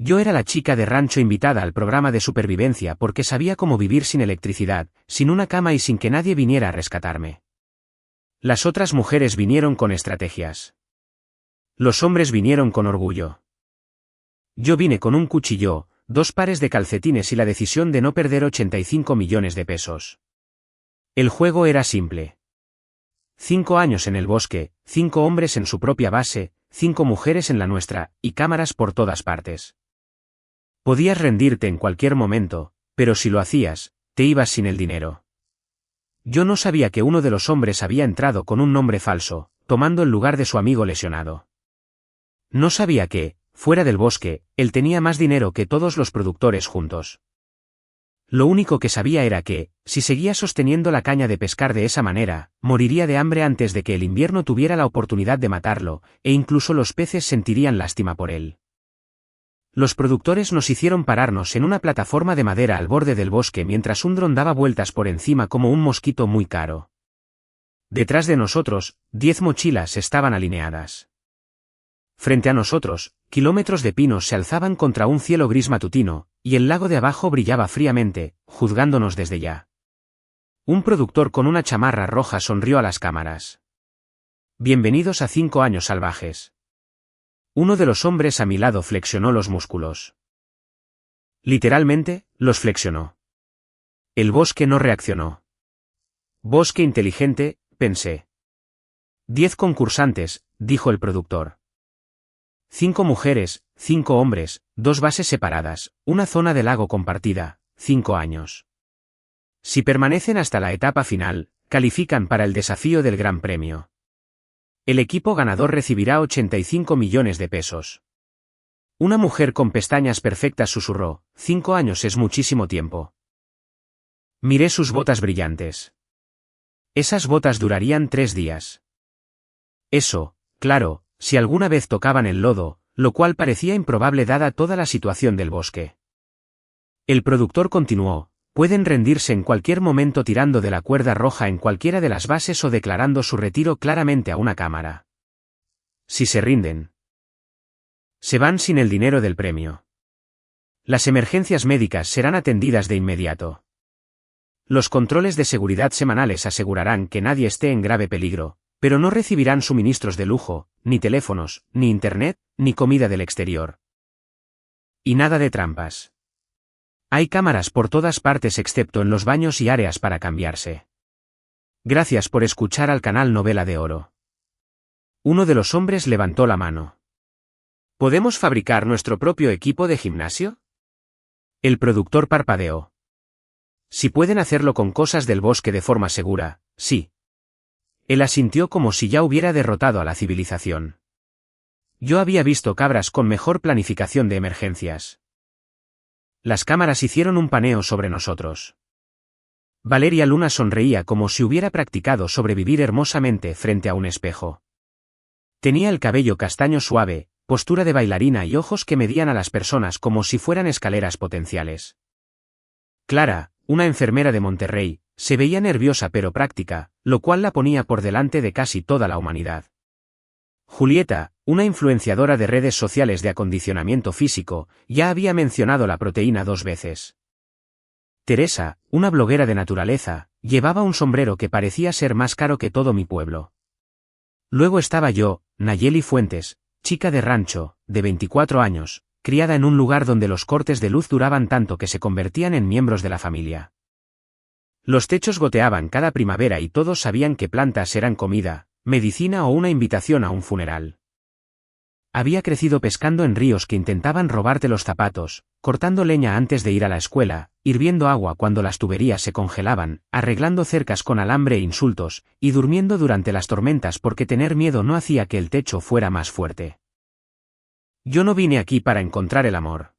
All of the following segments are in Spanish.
Yo era la chica de rancho invitada al programa de supervivencia porque sabía cómo vivir sin electricidad, sin una cama y sin que nadie viniera a rescatarme. Las otras mujeres vinieron con estrategias. Los hombres vinieron con orgullo. Yo vine con un cuchillo, 2 pares de calcetines y la decisión de no perder 85 millones de pesos. El juego era simple. 5 años en el bosque, 5 hombres en su propia base, 5 mujeres en la nuestra, y cámaras por todas partes. Podías rendirte en cualquier momento, pero si lo hacías, te ibas sin el dinero. Yo no sabía que uno de los hombres había entrado con un nombre falso, tomando el lugar de su amigo lesionado. No sabía que, fuera del bosque, él tenía más dinero que todos los productores juntos. Lo único que sabía era que, si seguía sosteniendo la caña de pescar de esa manera, moriría de hambre antes de que el invierno tuviera la oportunidad de matarlo, e incluso los peces sentirían lástima por él. Los productores nos hicieron pararnos en una plataforma de madera al borde del bosque mientras un dron daba vueltas por encima como un mosquito muy caro. Detrás de nosotros, 10 mochilas estaban alineadas. Frente a nosotros, kilómetros de pinos se alzaban contra un cielo gris matutino, y el lago de abajo brillaba fríamente, juzgándonos desde ya. Un productor con una chamarra roja sonrió a las cámaras. Bienvenidos a 5 años salvajes. Uno de los hombres a mi lado flexionó los músculos. Literalmente, los flexionó. El bosque no reaccionó. Bosque inteligente, pensé. 10 concursantes, dijo el productor. 5 mujeres, 5 hombres, 2 bases separadas, una zona de lago compartida, 5 años. Si permanecen hasta la etapa final, califican para el desafío del Gran Premio. El equipo ganador recibirá 85 millones de pesos. Una mujer con pestañas perfectas susurró, 5 años es muchísimo tiempo. Miré sus botas brillantes. Esas botas durarían 3 días. Eso, claro, si alguna vez tocaban el lodo, lo cual parecía improbable dada toda la situación del bosque. El productor continuó, pueden rendirse en cualquier momento tirando de la cuerda roja en cualquiera de las bases o declarando su retiro claramente a una cámara. Si se rinden, se van sin el dinero del premio. Las emergencias médicas serán atendidas de inmediato. Los controles de seguridad semanales asegurarán que nadie esté en grave peligro, pero no recibirán suministros de lujo, ni teléfonos, ni internet, ni comida del exterior. Y nada de trampas. Hay cámaras por todas partes excepto en los baños y áreas para cambiarse. Gracias por escuchar al canal Novela de Oro. Uno de los hombres levantó la mano. ¿Podemos fabricar nuestro propio equipo de gimnasio? El productor parpadeó. Si pueden hacerlo con cosas del bosque de forma segura, sí. Él asintió como si ya hubiera derrotado a la civilización. Yo había visto cabras con mejor planificación de emergencias. Las cámaras hicieron un paneo sobre nosotros. Valeria Luna sonreía como si hubiera practicado sobrevivir hermosamente frente a un espejo. Tenía el cabello castaño suave, postura de bailarina y ojos que medían a las personas como si fueran escaleras potenciales. Clara, una enfermera de Monterrey, se veía nerviosa pero práctica, lo cual la ponía por delante de casi toda la humanidad. Julieta, una influenciadora de redes sociales de acondicionamiento físico, ya había mencionado la proteína 2 veces. Teresa, una bloguera de naturaleza, llevaba un sombrero que parecía ser más caro que todo mi pueblo. Luego estaba yo, Nayeli Fuentes, chica de rancho, de 24 años, criada en un lugar donde los cortes de luz duraban tanto que se convertían en miembros de la familia. Los techos goteaban cada primavera y todos sabían que plantas eran comida, medicina o una invitación a un funeral. Había crecido pescando en ríos que intentaban robarte los zapatos, cortando leña antes de ir a la escuela, hirviendo agua cuando las tuberías se congelaban, arreglando cercas con alambre e insultos, y durmiendo durante las tormentas porque tener miedo no hacía que el techo fuera más fuerte. Yo no vine aquí para encontrar el amor.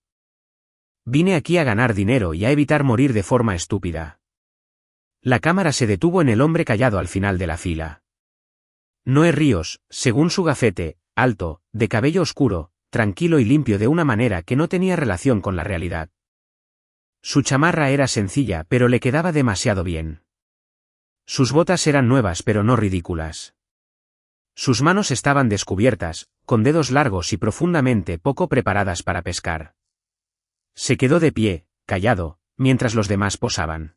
Vine aquí a ganar dinero y a evitar morir de forma estúpida. La cámara se detuvo en el hombre callado al final de la fila. Noé Ríos, según su gafete, alto, de cabello oscuro, tranquilo y limpio de una manera que no tenía relación con la realidad. Su chamarra era sencilla pero le quedaba demasiado bien. Sus botas eran nuevas pero no ridículas. Sus manos estaban descubiertas, con dedos largos y profundamente poco preparadas para pescar. Se quedó de pie, callado, mientras los demás posaban.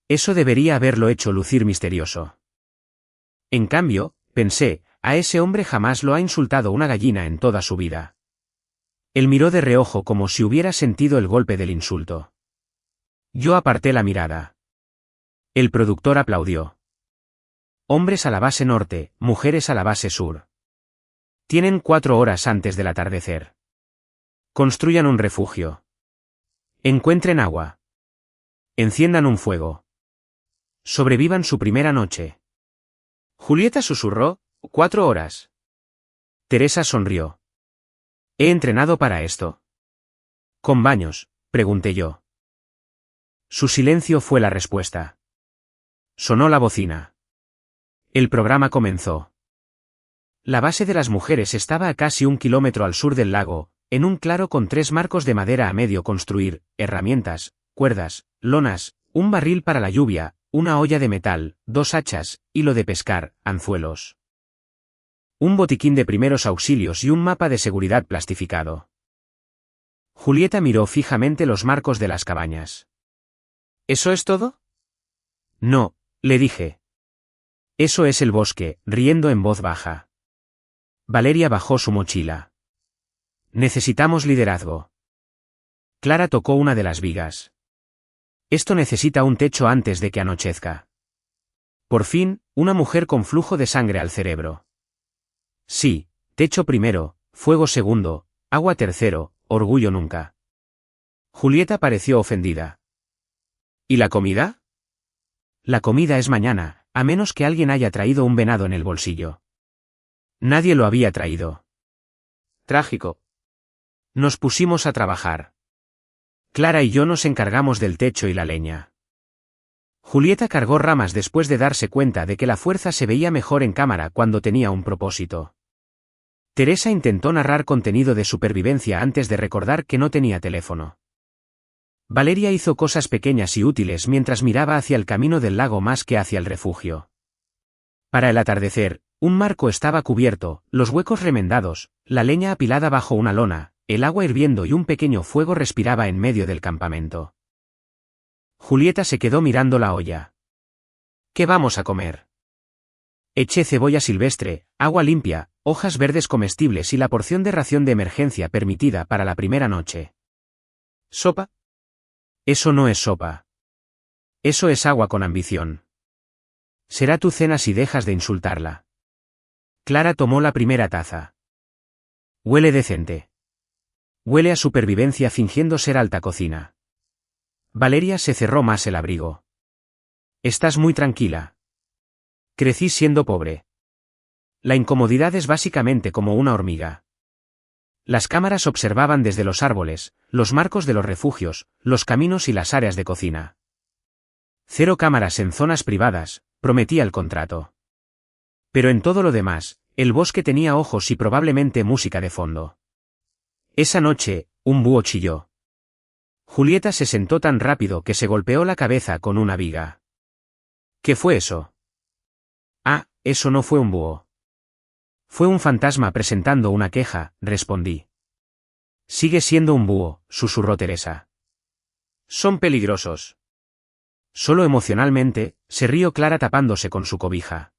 Eso debería haberlo hecho lucir misterioso. En cambio, pensé, a ese hombre jamás lo ha insultado una gallina en toda su vida. Él miró de reojo como si hubiera sentido el golpe del insulto. Yo aparté la mirada. El productor aplaudió. Hombres a la base norte, mujeres a la base sur. Tienen 4 horas antes del atardecer. Construyan un refugio. Encuentren agua. Enciendan un fuego. Sobrevivan su primera noche. Julieta susurró, 4 horas. Teresa sonrió. He entrenado para esto. ¿Con baños?, pregunté yo. Su silencio fue la respuesta. Sonó la bocina. El programa comenzó. La base de las mujeres estaba a casi 1 kilómetro al sur del lago, en un claro con 3 marcos de madera a medio construir, herramientas, cuerdas, lonas, un barril para la lluvia, una olla de metal, 2 hachas, hilo de pescar, anzuelos. Un botiquín de primeros auxilios y un mapa de seguridad plastificado. Julieta miró fijamente los marcos de las cabañas. ¿Eso es todo? No, le dije. Eso es el bosque, riendo en voz baja. Valeria bajó su mochila. Necesitamos liderazgo. Clara tocó una de las vigas. Esto necesita un techo antes de que anochezca. Por fin, una mujer con flujo de sangre al cerebro. Sí, techo primero, fuego segundo, agua tercero, orgullo nunca. Julieta pareció ofendida. ¿Y la comida? La comida es mañana, a menos que alguien haya traído un venado en el bolsillo. Nadie lo había traído. Trágico. Nos pusimos a trabajar. Clara y yo nos encargamos del techo y la leña. Julieta cargó ramas después de darse cuenta de que la fuerza se veía mejor en cámara cuando tenía un propósito. Teresa intentó narrar contenido de supervivencia antes de recordar que no tenía teléfono. Valeria hizo cosas pequeñas y útiles mientras miraba hacia el camino del lago más que hacia el refugio. Para el atardecer, un marco estaba cubierto, los huecos remendados, la leña apilada bajo una lona, el agua hirviendo y un pequeño fuego respiraba en medio del campamento. Julieta se quedó mirando la olla. ¿Qué vamos a comer? Eché cebolla silvestre, agua limpia, hojas verdes comestibles y la porción de ración de emergencia permitida para la primera noche. ¿Sopa? Eso no es sopa. Eso es agua con ambición. Será tu cena si dejas de insultarla. Clara tomó la primera taza. Huele decente. Huele a supervivencia fingiendo ser alta cocina. Valeria se cerró más el abrigo. Estás muy tranquila. Crecí siendo pobre. La incomodidad es básicamente como una hormiga. Las cámaras observaban desde los árboles, los marcos de los refugios, los caminos y las áreas de cocina. 0 cámaras en zonas privadas, prometía el contrato. Pero en todo lo demás, el bosque tenía ojos y probablemente música de fondo. Esa noche, un búho chilló. Julieta se sentó tan rápido que se golpeó la cabeza con una viga. ¿Qué fue eso? Ah, eso no fue un búho. Fue un fantasma presentando una queja, respondí. Sigue siendo un búho, susurró Teresa. Son peligrosos. Solo emocionalmente, se rió Clara tapándose con su cobija.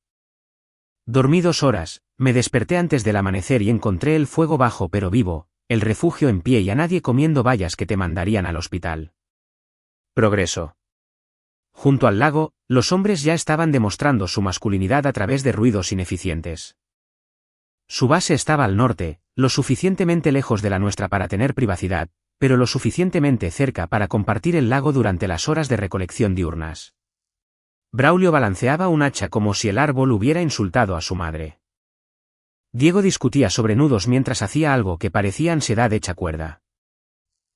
Dormí 2 horas, me desperté antes del amanecer y encontré el fuego bajo pero vivo, el refugio en pie y a nadie comiendo bayas que te mandarían al hospital. Progreso. Junto al lago, los hombres ya estaban demostrando su masculinidad a través de ruidos ineficientes. Su base estaba al norte, lo suficientemente lejos de la nuestra para tener privacidad, pero lo suficientemente cerca para compartir el lago durante las horas de recolección diurnas. Braulio balanceaba un hacha como si el árbol hubiera insultado a su madre. Diego discutía sobre nudos mientras hacía algo que parecía ansiedad hecha cuerda.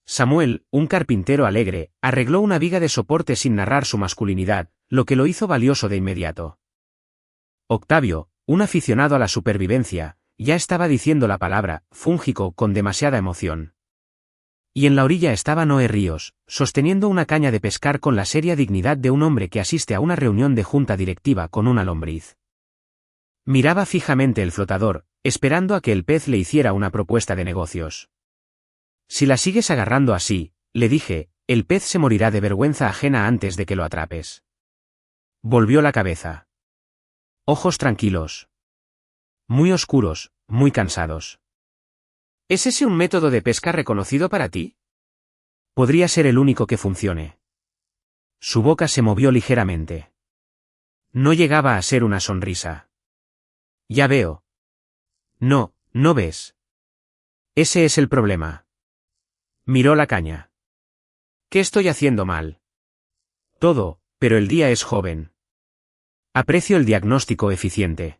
Samuel, un carpintero alegre, arregló una viga de soporte sin narrar su masculinidad, lo que lo hizo valioso de inmediato. Octavio, un aficionado a la supervivencia, ya estaba diciendo la palabra fúngico con demasiada emoción. Y en la orilla estaba Noé Ríos, sosteniendo una caña de pescar con la seria dignidad de un hombre que asiste a una reunión de junta directiva con una lombriz. Miraba fijamente el flotador, esperando a que el pez le hiciera una propuesta de negocios. Si la sigues agarrando así, le dije, el pez se morirá de vergüenza ajena antes de que lo atrapes. Volvió la cabeza. Ojos tranquilos. Muy oscuros, muy cansados. ¿Es ese un método de pesca reconocido para ti? Podría ser el único que funcione. Su boca se movió ligeramente. No llegaba a ser una sonrisa. Ya veo. No, no ves. Ese es el problema. Miró la caña. ¿Qué estoy haciendo mal? Todo, pero el día es joven. Aprecio el diagnóstico eficiente.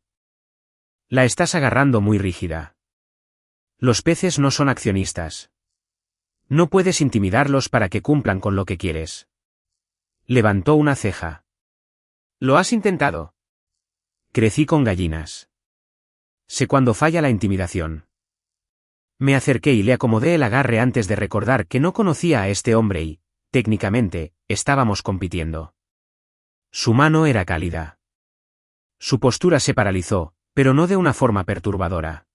La estás agarrando muy rígida. Los peces no son accionistas. No puedes intimidarlos para que cumplan con lo que quieres. Levantó una ceja. ¿Lo has intentado? Crecí con gallinas. Sé cuándo falla la intimidación. Me acerqué y le acomodé el agarre antes de recordar que no conocía a este hombre y, técnicamente, estábamos compitiendo. Su mano era cálida. Su postura se paralizó, pero no de una forma perturbadora.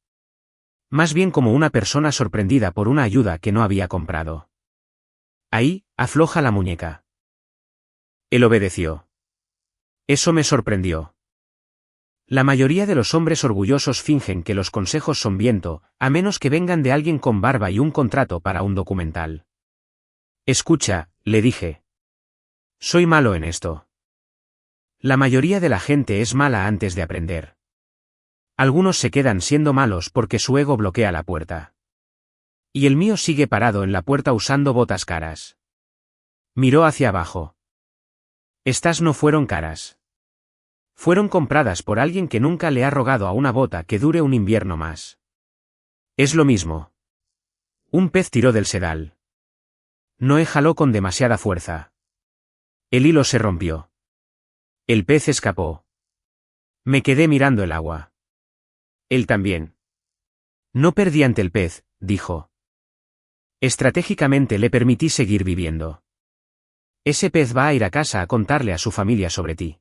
Más bien como una persona sorprendida por una ayuda que no había comprado. Ahí, afloja la muñeca. Él obedeció. Eso me sorprendió. La mayoría de los hombres orgullosos fingen que los consejos son viento, a menos que vengan de alguien con barba y un contrato para un documental. Escucha, le dije. Soy malo en esto. La mayoría de la gente es mala antes de aprender. Algunos se quedan siendo malos porque su ego bloquea la puerta. Y el mío sigue parado en la puerta usando botas caras. Miró hacia abajo. Estas no fueron caras. Fueron compradas por alguien que nunca le ha rogado a una bota que dure un invierno más. Es lo mismo. Un pez tiró del sedal. Noé jaló con demasiada fuerza. El hilo se rompió. El pez escapó. Me quedé mirando el agua. Él también. No perdí ante el pez, dijo. Estratégicamente le permití seguir viviendo. Ese pez va a ir a casa a contarle a su familia sobre ti.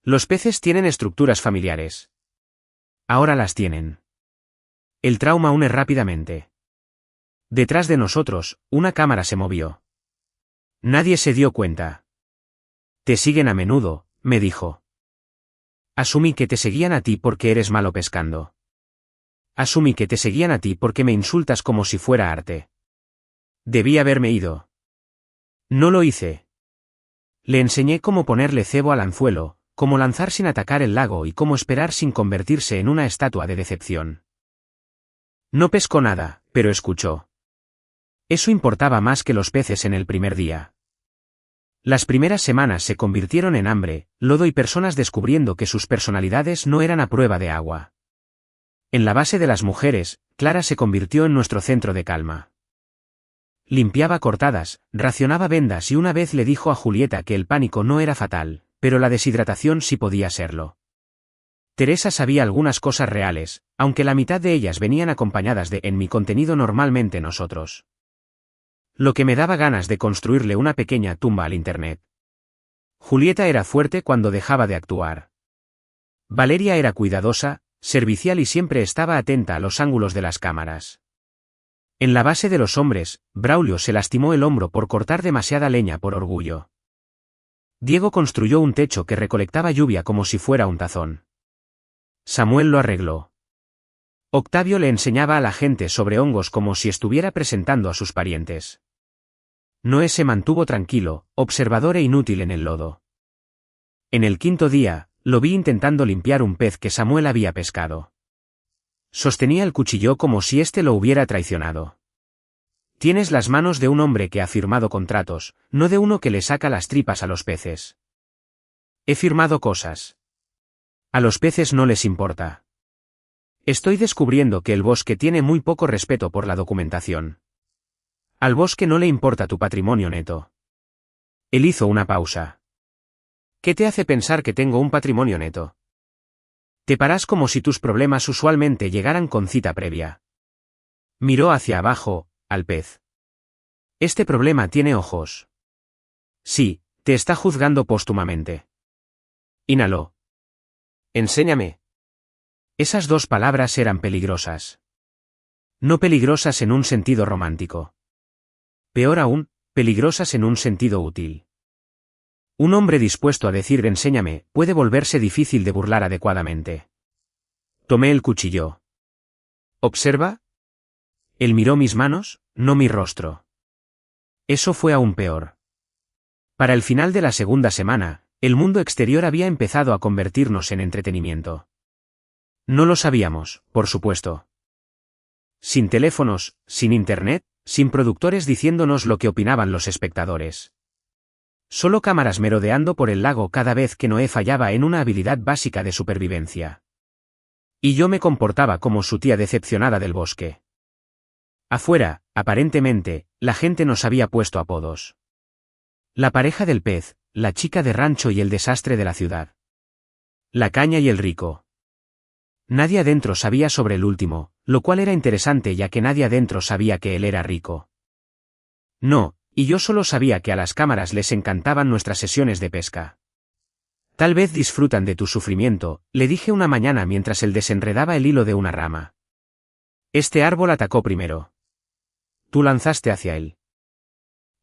Los peces tienen estructuras familiares. Ahora las tienen. El trauma une rápidamente. Detrás de nosotros, una cámara se movió. Nadie se dio cuenta. Te siguen a menudo, me dijo. Asumí que te seguían a ti porque eres malo pescando. Asumí que te seguían a ti porque me insultas como si fuera arte. Debí haberme ido. No lo hice. Le enseñé cómo ponerle cebo al anzuelo, cómo lanzar sin atacar el lago y cómo esperar sin convertirse en una estatua de decepción. No pescó nada, pero escuchó. Eso importaba más que los peces en el primer día. Las primeras semanas se convirtieron en hambre, lodo y personas descubriendo que sus personalidades no eran a prueba de agua. En la base de las mujeres, Clara se convirtió en nuestro centro de calma. Limpiaba cortadas, racionaba vendas y una vez le dijo a Julieta que el pánico no era fatal, pero la deshidratación sí podía serlo. Teresa sabía algunas cosas reales, aunque la mitad de ellas venían acompañadas de en mi contenido normalmente nosotros. Lo que me daba ganas de construirle una pequeña tumba al Internet. Julieta era fuerte cuando dejaba de actuar. Valeria era cuidadosa, servicial y siempre estaba atenta a los ángulos de las cámaras. En la base de los hombres, Braulio se lastimó el hombro por cortar demasiada leña por orgullo. Diego construyó un techo que recolectaba lluvia como si fuera un tazón. Samuel lo arregló. Octavio le enseñaba a la gente sobre hongos como si estuviera presentando a sus parientes. Noé se mantuvo tranquilo, observador e inútil en el lodo. En el quinto día, lo vi intentando limpiar un pez que Samuel había pescado. Sostenía el cuchillo como si éste lo hubiera traicionado. Tienes las manos de un hombre que ha firmado contratos, no de uno que le saca las tripas a los peces. He firmado cosas. A los peces no les importa. Estoy descubriendo que el bosque tiene muy poco respeto por la documentación. Al bosque no le importa tu patrimonio neto. Él hizo una pausa. ¿Qué te hace pensar que tengo un patrimonio neto? Te paras como si tus problemas usualmente llegaran con cita previa. Miró hacia abajo, al pez. Este problema tiene ojos. Sí, te está juzgando póstumamente. Inhaló. Enséñame. Esas dos palabras eran peligrosas. No peligrosas en un sentido romántico. Peor aún, peligrosas en un sentido útil. Un hombre dispuesto a decir enséñame puede volverse difícil de burlar adecuadamente. Tomé el cuchillo. ¿Observa? Él miró mis manos, no mi rostro. Eso fue aún peor. Para el final de la segunda semana, el mundo exterior había empezado a convertirnos en entretenimiento. No lo sabíamos, por supuesto. Sin teléfonos, sin internet, sin productores diciéndonos lo que opinaban los espectadores. Solo cámaras merodeando por el lago cada vez que Noé fallaba en una habilidad básica de supervivencia. Y yo me comportaba como su tía decepcionada del bosque. Afuera, aparentemente, la gente nos había puesto apodos. La pareja del pez, la chica de rancho y el desastre de la ciudad. La caña y el rico. Nadie adentro sabía sobre el último, lo cual era interesante ya que nadie adentro sabía que él era rico. No, y yo solo sabía que a las cámaras les encantaban nuestras sesiones de pesca. Tal vez disfrutan de tu sufrimiento, le dije una mañana mientras él desenredaba el hilo de una rama. Este árbol atacó primero. Tú lanzaste hacia él.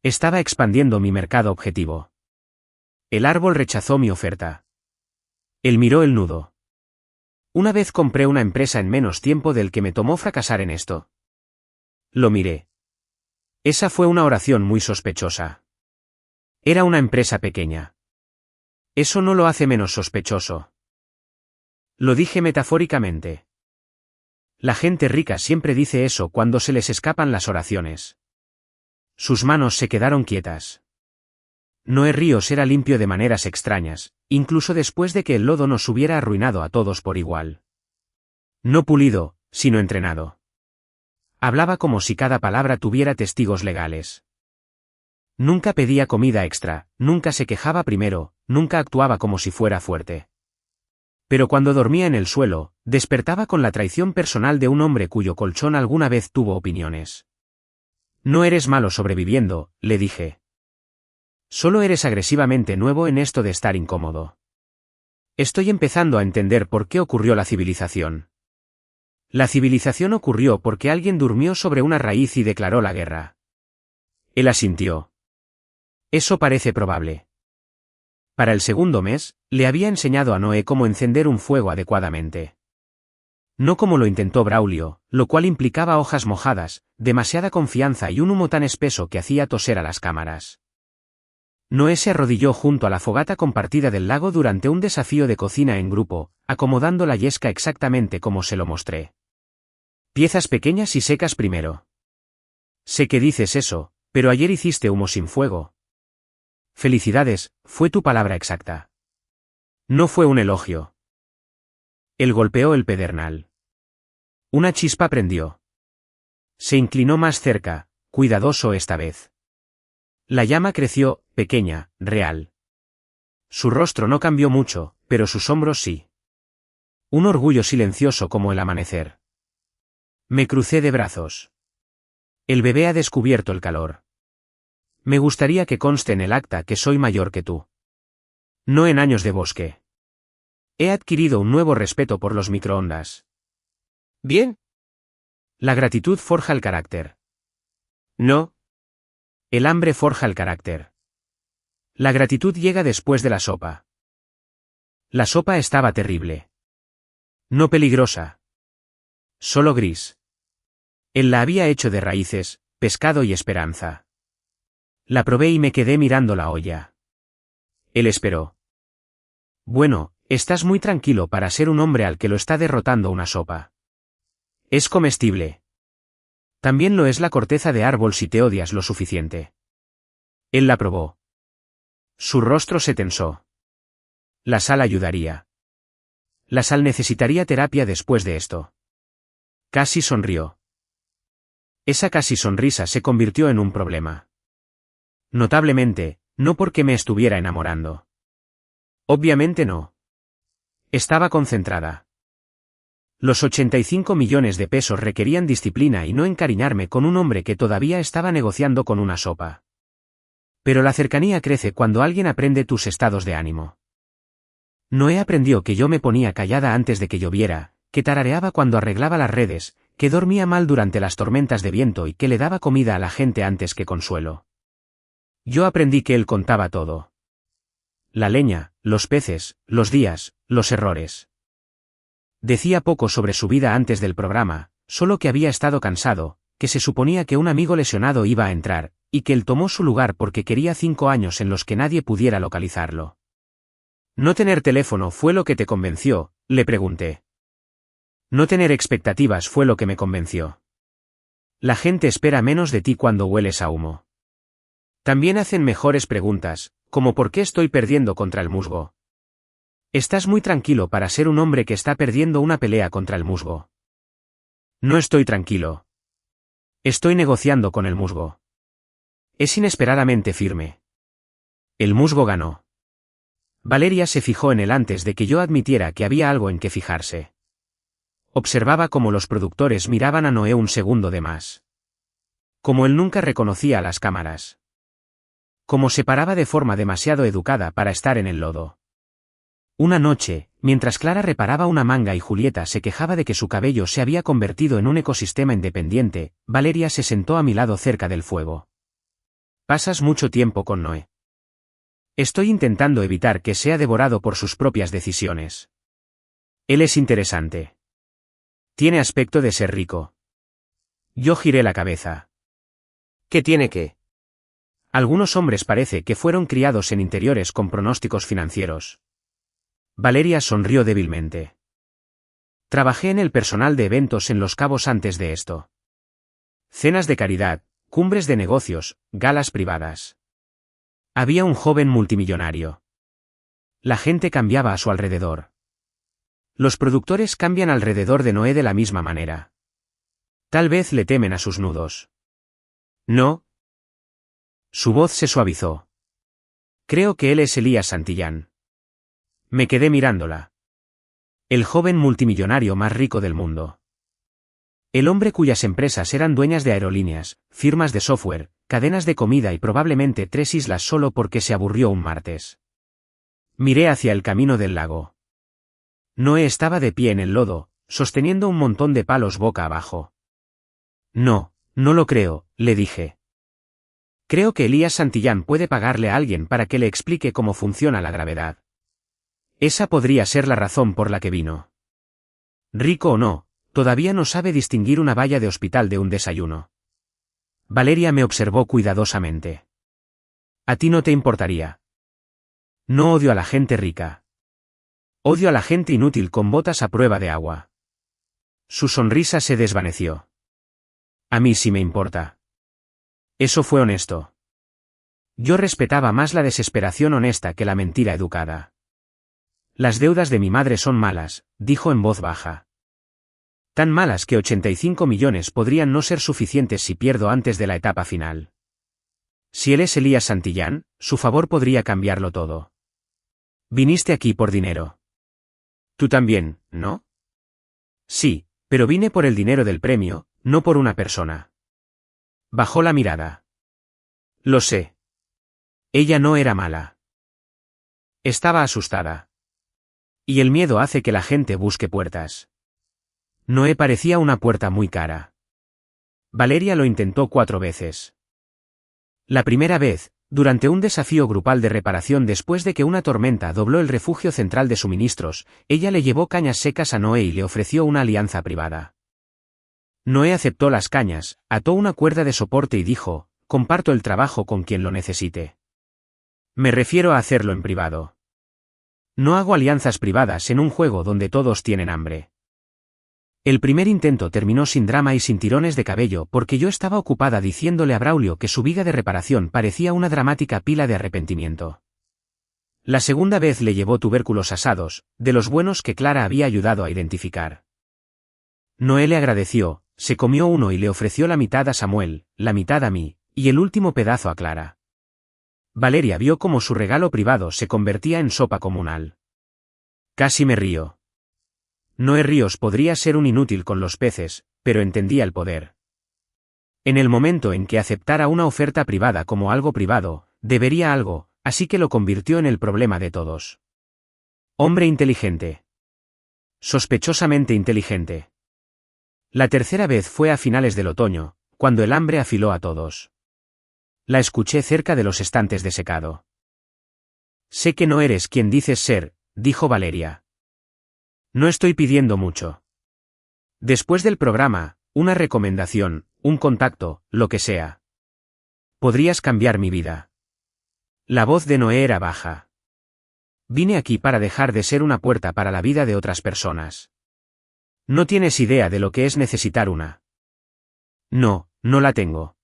Estaba expandiendo mi mercado objetivo. El árbol rechazó mi oferta. Él miró el nudo. Una vez compré una empresa en menos tiempo del que me tomó fracasar en esto. Lo miré. Esa fue una oración muy sospechosa. Era una empresa pequeña. Eso no lo hace menos sospechoso. Lo dije metafóricamente. La gente rica siempre dice eso cuando se les escapan las oraciones. Sus manos se quedaron quietas. Noé Ríos era limpio de maneras extrañas, incluso después de que el lodo nos hubiera arruinado a todos por igual. No pulido, sino entrenado. Hablaba como si cada palabra tuviera testigos legales. Nunca pedía comida extra, nunca se quejaba primero, nunca actuaba como si fuera fuerte. Pero cuando dormía en el suelo, despertaba con la traición personal de un hombre cuyo colchón alguna vez tuvo opiniones. No eres malo sobreviviendo, le dije. Solo eres agresivamente nuevo en esto de estar incómodo. Estoy empezando a entender por qué ocurrió la civilización. La civilización ocurrió porque alguien durmió sobre una raíz y declaró la guerra. Él asintió. Eso parece probable. Para el segundo mes, le había enseñado a Noé cómo encender un fuego adecuadamente. No como lo intentó Braulio, lo cual implicaba hojas mojadas, demasiada confianza y un humo tan espeso que hacía toser a las cámaras. Noé se arrodilló junto a la fogata compartida del lago durante un desafío de cocina en grupo, acomodando la yesca exactamente como se lo mostré. Piezas pequeñas y secas primero. Sé que dices eso, pero ayer hiciste humo sin fuego. Felicidades, fue tu palabra exacta. No fue un elogio. Él golpeó el pedernal. Una chispa prendió. Se inclinó más cerca, cuidadoso esta vez. La llama creció, pequeña, real. Su rostro no cambió mucho, pero sus hombros sí. Un orgullo silencioso como el amanecer. Me crucé de brazos. El bebé ha descubierto el calor. Me gustaría que conste en el acta que soy mayor que tú. No en años de bosque. He adquirido un nuevo respeto por los microondas. Bien. La gratitud forja el carácter. No. El hambre forja el carácter. La gratitud llega después de la sopa. La sopa estaba terrible. No peligrosa. Solo gris. Él la había hecho de raíces, pescado y esperanza. La probé y me quedé mirando la olla. Él esperó. Bueno, estás muy tranquilo para ser un hombre al que lo está derrotando una sopa. Es comestible. También lo es la corteza de árbol si te odias lo suficiente. Él la probó. Su rostro se tensó. La sal ayudaría. La sal necesitaría terapia después de esto. Casi sonrió. Esa casi sonrisa se convirtió en un problema. Notablemente, no porque me estuviera enamorando. Obviamente no. Estaba concentrada. Los 85 millones de pesos requerían disciplina y no encariñarme con un hombre que todavía estaba negociando con una sopa. Pero la cercanía crece cuando alguien aprende tus estados de ánimo. Noé aprendió que yo me ponía callada antes de que lloviera, que tarareaba cuando arreglaba las redes, que dormía mal durante las tormentas de viento y que le daba comida a la gente antes que consuelo. Yo aprendí que él contaba todo. La leña, los peces, los días, los errores. Decía poco sobre su vida antes del programa, solo que había estado cansado, que se suponía que un amigo lesionado iba a entrar, y que él tomó su lugar porque quería 5 años en los que nadie pudiera localizarlo. ¿No tener teléfono fue lo que te convenció?, le pregunté. No tener expectativas fue lo que me convenció. La gente espera menos de ti cuando hueles a humo. También hacen mejores preguntas, como ¿por qué estoy perdiendo contra el musgo? Estás muy tranquilo para ser un hombre que está perdiendo una pelea contra el musgo. No estoy tranquilo. Estoy negociando con el musgo. Es inesperadamente firme. El musgo ganó. Valeria se fijó en él antes de que yo admitiera que había algo en que fijarse. Observaba cómo los productores miraban a Noé un segundo de más. Como él nunca reconocía las cámaras. Como se paraba de forma demasiado educada para estar en el lodo. Una noche, mientras Clara reparaba una manga y Julieta se quejaba de que su cabello se había convertido en un ecosistema independiente, Valeria se sentó a mi lado cerca del fuego. ¿Pasas mucho tiempo con Noé? Estoy intentando evitar que sea devorado por sus propias decisiones. Él es interesante. Tiene aspecto de ser rico. Yo giré la cabeza. ¿Qué tiene que? Algunos hombres parece que fueron criados en interiores con pronósticos financieros. Valeria sonrió débilmente. Trabajé en el personal de eventos en Los Cabos antes de esto. Cenas de caridad, cumbres de negocios, galas privadas. Había un joven multimillonario. La gente cambiaba a su alrededor. Los productores cambian alrededor de Noé de la misma manera. Tal vez le temen a sus nudos. No. Su voz se suavizó. Creo que él es Elías Santillán. Me quedé mirándola. El joven multimillonario más rico del mundo. El hombre cuyas empresas eran dueñas de aerolíneas, firmas de software, cadenas de comida y probablemente 3 islas solo porque se aburrió un martes. Miré hacia el camino del lago. Noé estaba de pie en el lodo, sosteniendo un montón de palos boca abajo. No, no lo creo, le dije. Creo que Elías Santillán puede pagarle a alguien para que le explique cómo funciona la gravedad. Esa podría ser la razón por la que vino. Rico o no, todavía no sabe distinguir una valla de hospital de un desayuno. Valeria me observó cuidadosamente. A ti no te importaría. No odio a la gente rica. Odio a la gente inútil con botas a prueba de agua. Su sonrisa se desvaneció. A mí sí me importa. Eso fue honesto. Yo respetaba más la desesperación honesta que la mentira educada. Las deudas de mi madre son malas, dijo en voz baja. Tan malas que 85 millones podrían no ser suficientes si pierdo antes de la etapa final. Si él es Elías Santillán, su favor podría cambiarlo todo. Viniste aquí por dinero. Tú también, ¿no? Sí, pero vine por el dinero del premio, no por una persona. Bajó la mirada. Lo sé. Ella no era mala. Estaba asustada. Y el miedo hace que la gente busque puertas. Noé parecía una puerta muy cara. Valeria lo intentó 4 veces. La primera vez, durante un desafío grupal de reparación después de que una tormenta dobló el refugio central de suministros, ella le llevó cañas secas a Noé y le ofreció una alianza privada. Noé aceptó las cañas, ató una cuerda de soporte y dijo, comparto el trabajo con quien lo necesite. Me refiero a hacerlo en privado. No hago alianzas privadas en un juego donde todos tienen hambre. El primer intento terminó sin drama y sin tirones de cabello porque yo estaba ocupada diciéndole a Braulio que su viga de reparación parecía una dramática pila de arrepentimiento. La segunda vez le llevó tubérculos asados, de los buenos que Clara había ayudado a identificar. Noé le agradeció, se comió uno y le ofreció la mitad a Samuel, la mitad a mí, y el último pedazo a Clara. Valeria vio cómo su regalo privado se convertía en sopa comunal. Casi me río. Noé Ríos podría ser un inútil con los peces, pero entendía el poder. En el momento en que aceptara una oferta privada como algo privado, debería algo, así que lo convirtió en el problema de todos. Hombre inteligente. Sospechosamente inteligente. La tercera vez fue a finales del otoño, cuando el hambre afiló a todos. La escuché cerca de los estantes de secado. Sé que no eres quien dices ser, dijo Valeria. No estoy pidiendo mucho. Después del programa, una recomendación, un contacto, lo que sea. Podrías cambiar mi vida. La voz de Noé era baja. Vine aquí para dejar de ser una puerta para la vida de otras personas. No tienes idea de lo que es necesitar una. No, no la tengo.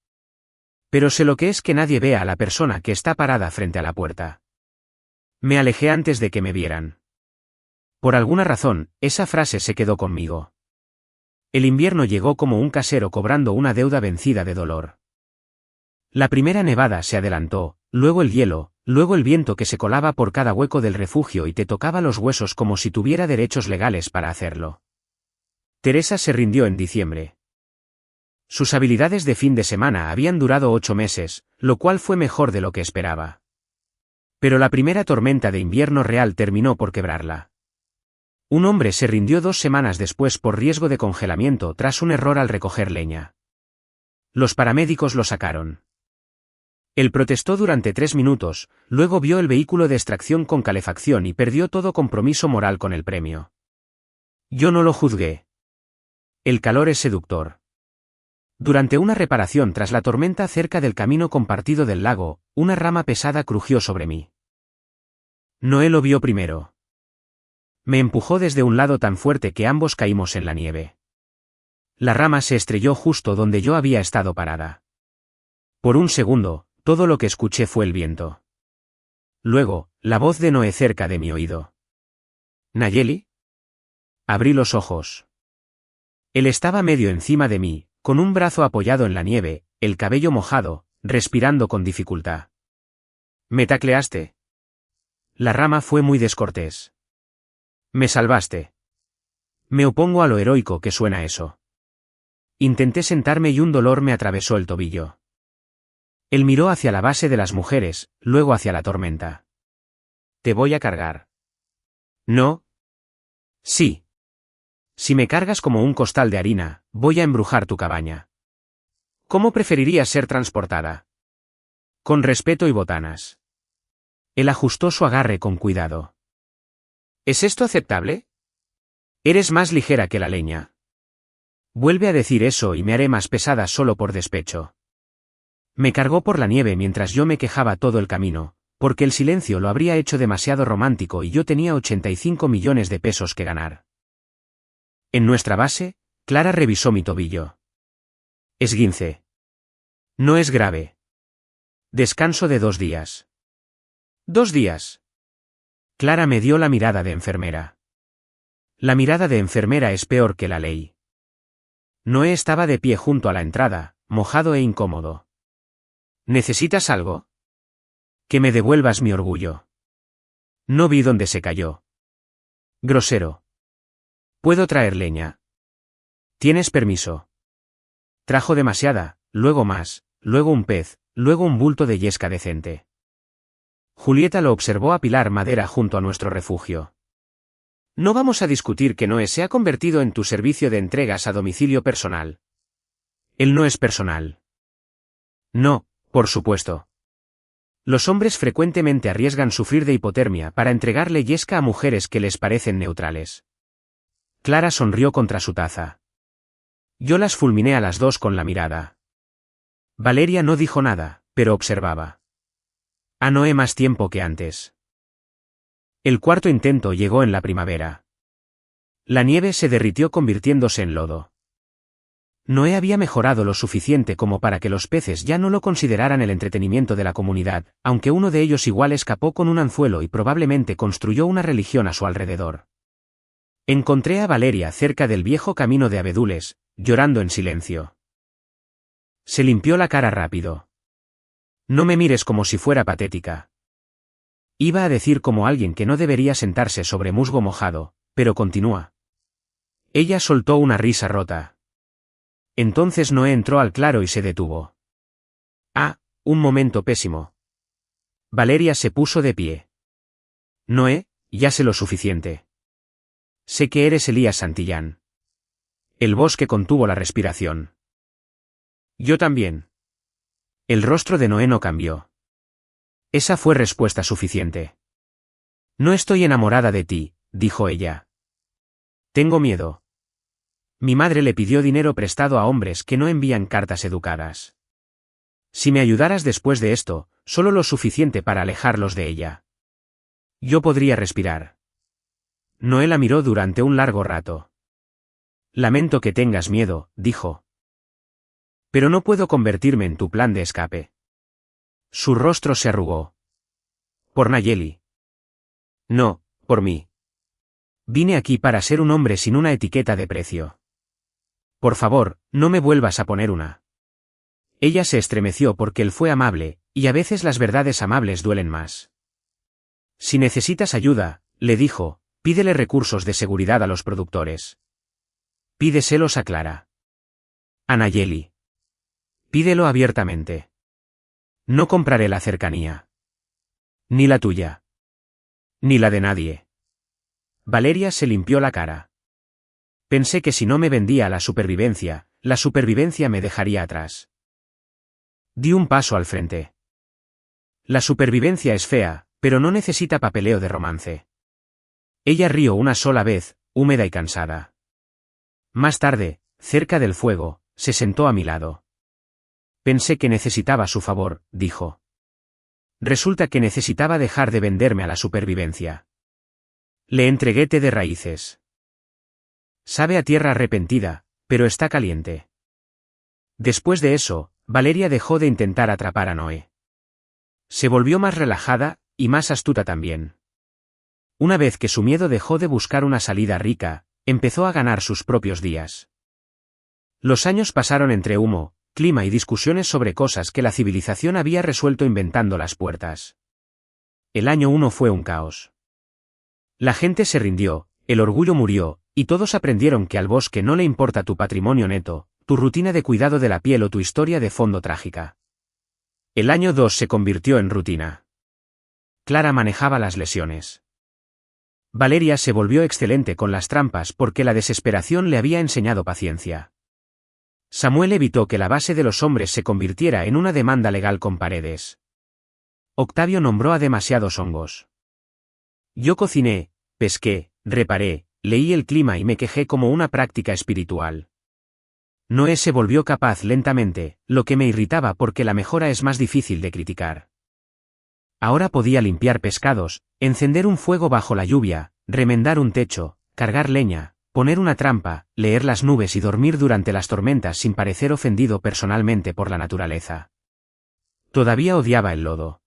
Pero sé lo que es que nadie vea a la persona que está parada frente a la puerta. Me alejé antes de que me vieran. Por alguna razón, esa frase se quedó conmigo. El invierno llegó como un casero cobrando una deuda vencida de dolor. La primera nevada se adelantó, luego el hielo, luego el viento que se colaba por cada hueco del refugio y te tocaba los huesos como si tuviera derechos legales para hacerlo. Teresa se rindió en diciembre. Sus habilidades de fin de semana habían durado 8 meses, lo cual fue mejor de lo que esperaba. Pero la primera tormenta de invierno real terminó por quebrarla. Un hombre se rindió 2 semanas después por riesgo de congelamiento tras un error al recoger leña. Los paramédicos lo sacaron. Él protestó durante 3 minutos, luego vio el vehículo de extracción con calefacción y perdió todo compromiso moral con el premio. Yo no lo juzgué. El calor es seductor. Durante una reparación tras la tormenta cerca del camino compartido del lago, una rama pesada crujió sobre mí. Noé lo vio primero. Me empujó desde un lado tan fuerte que ambos caímos en la nieve. La rama se estrelló justo donde yo había estado parada. Por un segundo, todo lo que escuché fue el viento. Luego, la voz de Noé cerca de mi oído. ¿Nayeli? Abrí los ojos. Él estaba medio encima de mí, con un brazo apoyado en la nieve, el cabello mojado, respirando con dificultad. ¿Me tacleaste? La rama fue muy descortés. Me salvaste. Me opongo a lo heroico que suena eso. Intenté sentarme y un dolor me atravesó el tobillo. Él miró hacia la base de las mujeres, luego hacia la tormenta. ¿Te voy a cargar? ¿No? Sí. Si me cargas como un costal de harina, voy a embrujar tu cabaña. ¿Cómo preferirías ser transportada? Con respeto y botanas. Él ajustó su agarre con cuidado. ¿Es esto aceptable? Eres más ligera que la leña. Vuelve a decir eso y me haré más pesada solo por despecho. Me cargó por la nieve mientras yo me quejaba todo el camino, porque el silencio lo habría hecho demasiado romántico y yo tenía 85 millones de pesos que ganar. En nuestra base, Clara revisó mi tobillo. Esguince. No es grave. Descanso de 2 días. ¿2 días? Clara me dio la mirada de enfermera. La mirada de enfermera es peor que la ley. Noé estaba de pie junto a la entrada, mojado e incómodo. ¿Necesitas algo? Que me devuelvas mi orgullo. No vi dónde se cayó. Grosero. ¿Puedo traer leña? ¿Tienes permiso? Trajo demasiada, luego más, luego un pez, luego un bulto de yesca decente. Julieta lo observó apilar madera junto a nuestro refugio. No vamos a discutir que Noé se ha convertido en tu servicio de entregas a domicilio personal. Él no es personal. No, por supuesto. Los hombres frecuentemente arriesgan sufrir de hipotermia para entregarle yesca a mujeres que les parecen neutrales. Clara sonrió contra su taza. Yo las fulminé a las 2 con la mirada. Valeria no dijo nada, pero observaba. A Noé más tiempo que antes. El cuarto intento llegó en la primavera. La nieve se derritió convirtiéndose en lodo. Noé había mejorado lo suficiente como para que los peces ya no lo consideraran el entretenimiento de la comunidad, aunque uno de ellos igual escapó con un anzuelo y probablemente construyó una religión a su alrededor. Encontré a Valeria cerca del viejo camino de abedules, llorando en silencio. Se limpió la cara rápido. No me mires como si fuera patética. Iba a decir como alguien que no debería sentarse sobre musgo mojado, pero continúa. Ella soltó una risa rota. Entonces Noé entró al claro y se detuvo. Ah, un momento pésimo. Valeria se puso de pie. Noé, ya sé lo suficiente. Sé que eres Elías Santillán. El bosque contuvo la respiración. Yo también. El rostro de Noé no cambió. Esa fue respuesta suficiente. No estoy enamorada de ti, dijo ella. Tengo miedo. Mi madre le pidió dinero prestado a hombres que no envían cartas educadas. Si me ayudaras después de esto, solo lo suficiente para alejarlos de ella. Yo podría respirar. Noé la miró durante un largo rato. Lamento que tengas miedo, dijo. Pero no puedo convertirme en tu plan de escape. Su rostro se arrugó. Por Nayeli. No, por mí. Vine aquí para ser un hombre sin una etiqueta de precio. Por favor, no me vuelvas a poner una. Ella se estremeció porque él fue amable, y a veces las verdades amables duelen más. Si necesitas ayuda, le dijo, pídele recursos de seguridad a los productores. Pídeselos a Clara. A Nayeli. Pídelo abiertamente. No compraré la cercanía. Ni la tuya. Ni la de nadie. Valeria se limpió la cara. Pensé que si no me vendía a la supervivencia me dejaría atrás. Di un paso al frente. La supervivencia es fea, pero no necesita papeleo de romance. Ella rió una sola vez, húmeda y cansada. Más tarde, cerca del fuego, se sentó a mi lado. Pensé que necesitaba su favor, dijo. Resulta que necesitaba dejar de venderme a la supervivencia. Le entregué té de raíces. Sabe a tierra arrepentida, pero está caliente. Después de eso, Valeria dejó de intentar atrapar a Noé. Se volvió más relajada, y más astuta también. Una vez que su miedo dejó de buscar una salida rica, empezó a ganar sus propios días. Los años pasaron entre humo, clima y discusiones sobre cosas que la civilización había resuelto inventando las puertas. El año 1 fue un caos. La gente se rindió, el orgullo murió, y todos aprendieron que al bosque no le importa tu patrimonio neto, tu rutina de cuidado de la piel o tu historia de fondo trágica. El año 2 se convirtió en rutina. Clara manejaba las lesiones. Valeria se volvió excelente con las trampas porque la desesperación le había enseñado paciencia. Samuel evitó que la base de los hombres se convirtiera en una demanda legal con Paredes. Octavio nombró a demasiados hongos. Yo cociné, pesqué, reparé, leí el clima y me quejé como una práctica espiritual. Noé se volvió capaz lentamente, lo que me irritaba porque la mejora es más difícil de criticar. Ahora podía limpiar pescados, encender un fuego bajo la lluvia, remendar un techo, cargar leña, poner una trampa, leer las nubes y dormir durante las tormentas sin parecer ofendido personalmente por la naturaleza. Todavía odiaba el lodo.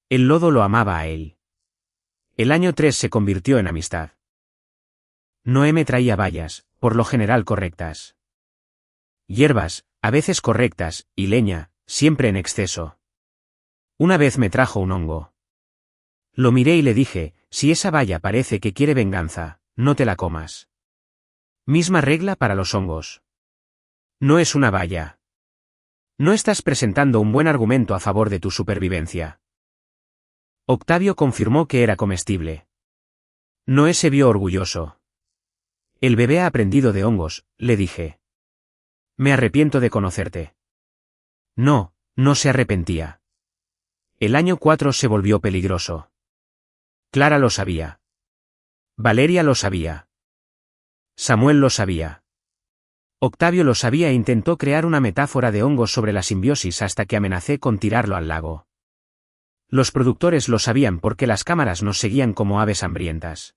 El lodo lo amaba a él. El año 3 se convirtió en amistad. Noé me traía bayas, por lo general correctas. Hierbas, a veces correctas, y leña, siempre en exceso. Una vez me trajo un hongo. Lo miré y le dije, si esa baya parece que quiere venganza, no te la comas. Misma regla para los hongos. No es una baya. No estás presentando un buen argumento a favor de tu supervivencia. Octavio confirmó que era comestible. Noé se vio orgulloso. El bebé ha aprendido de hongos, le dije. Me arrepiento de conocerte. No, no se arrepentía. El año 4 se volvió peligroso. Clara lo sabía. Valeria lo sabía. Samuel lo sabía. Octavio lo sabía e intentó crear una metáfora de hongos sobre la simbiosis hasta que amenacé con tirarlo al lago. Los productores lo sabían porque las cámaras nos seguían como aves hambrientas.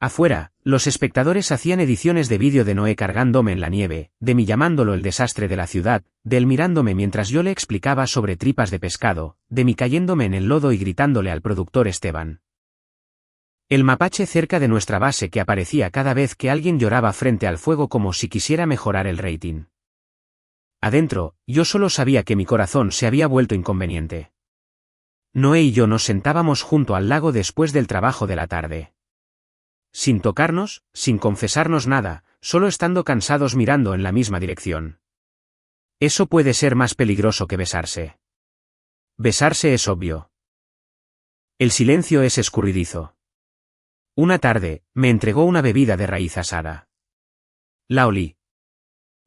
Afuera, los espectadores hacían ediciones de vídeo de Noé cargándome en la nieve, de mí llamándolo el desastre de la ciudad, de él mirándome mientras yo le explicaba sobre tripas de pescado, de mí cayéndome en el lodo y gritándole al productor Esteban. El mapache cerca de nuestra base que aparecía cada vez que alguien lloraba frente al fuego como si quisiera mejorar el rating. Adentro, yo solo sabía que mi corazón se había vuelto inconveniente. Noé y yo nos sentábamos junto al lago después del trabajo de la tarde. Sin tocarnos, sin confesarnos nada, solo estando cansados mirando en la misma dirección. Eso puede ser más peligroso que besarse. Besarse es obvio. El silencio es escurridizo. Una tarde, me entregó una bebida de raíz asada. La olí.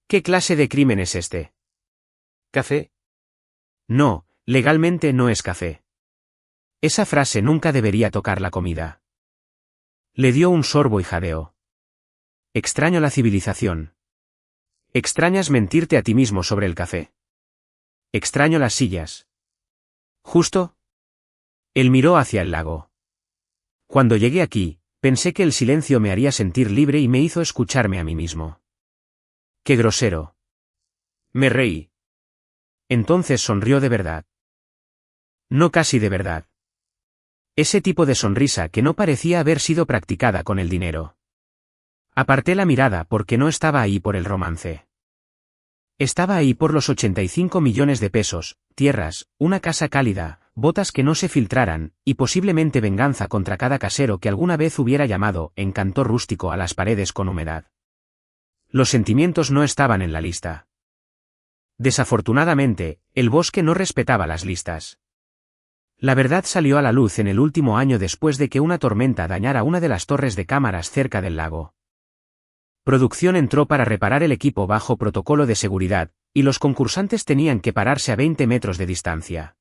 ¿Qué clase de crimen es este? ¿Café? No, legalmente no es café. Esa frase nunca debería tocar la comida. Le dio un sorbo y jadeó. Extraño la civilización. Extrañas mentirte a ti mismo sobre el café. Extraño las sillas. ¿Justo? Él miró hacia el lago. Cuando llegué aquí, pensé que el silencio me haría sentir libre y me hizo escucharme a mí mismo. ¡Qué grosero! Me reí. Entonces sonrió de verdad. No casi de verdad. Ese tipo de sonrisa que no parecía haber sido practicada con el dinero. Aparté la mirada porque no estaba ahí por el romance. Estaba ahí por los 85 millones de pesos, tierras, una casa cálida, botas que no se filtraran, y posiblemente venganza contra cada casero que alguna vez hubiera llamado encanto rústico a las paredes con humedad. Los sentimientos no estaban en la lista. Desafortunadamente, el bosque no respetaba las listas. La verdad salió a la luz en el último año después de que una tormenta dañara una de las torres de cámaras cerca del lago. Producción entró para reparar el equipo bajo protocolo de seguridad, y los concursantes tenían que pararse a 20 metros de distancia.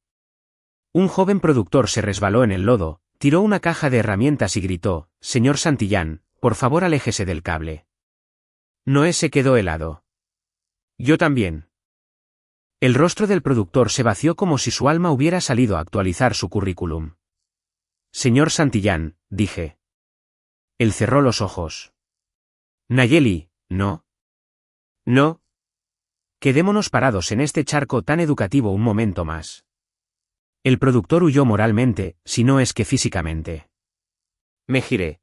Un joven productor se resbaló en el lodo, tiró una caja de herramientas y gritó: «Señor Santillán, por favor aléjese del cable». Noé se quedó helado. Yo también. El rostro del productor se vació como si su alma hubiera salido a actualizar su currículum. «Señor Santillán», dije. Él cerró los ojos. «Nayeli, ¿no? ¿No? Quedémonos parados en este charco tan educativo un momento más». El productor huyó moralmente, si no es que físicamente. Me giré.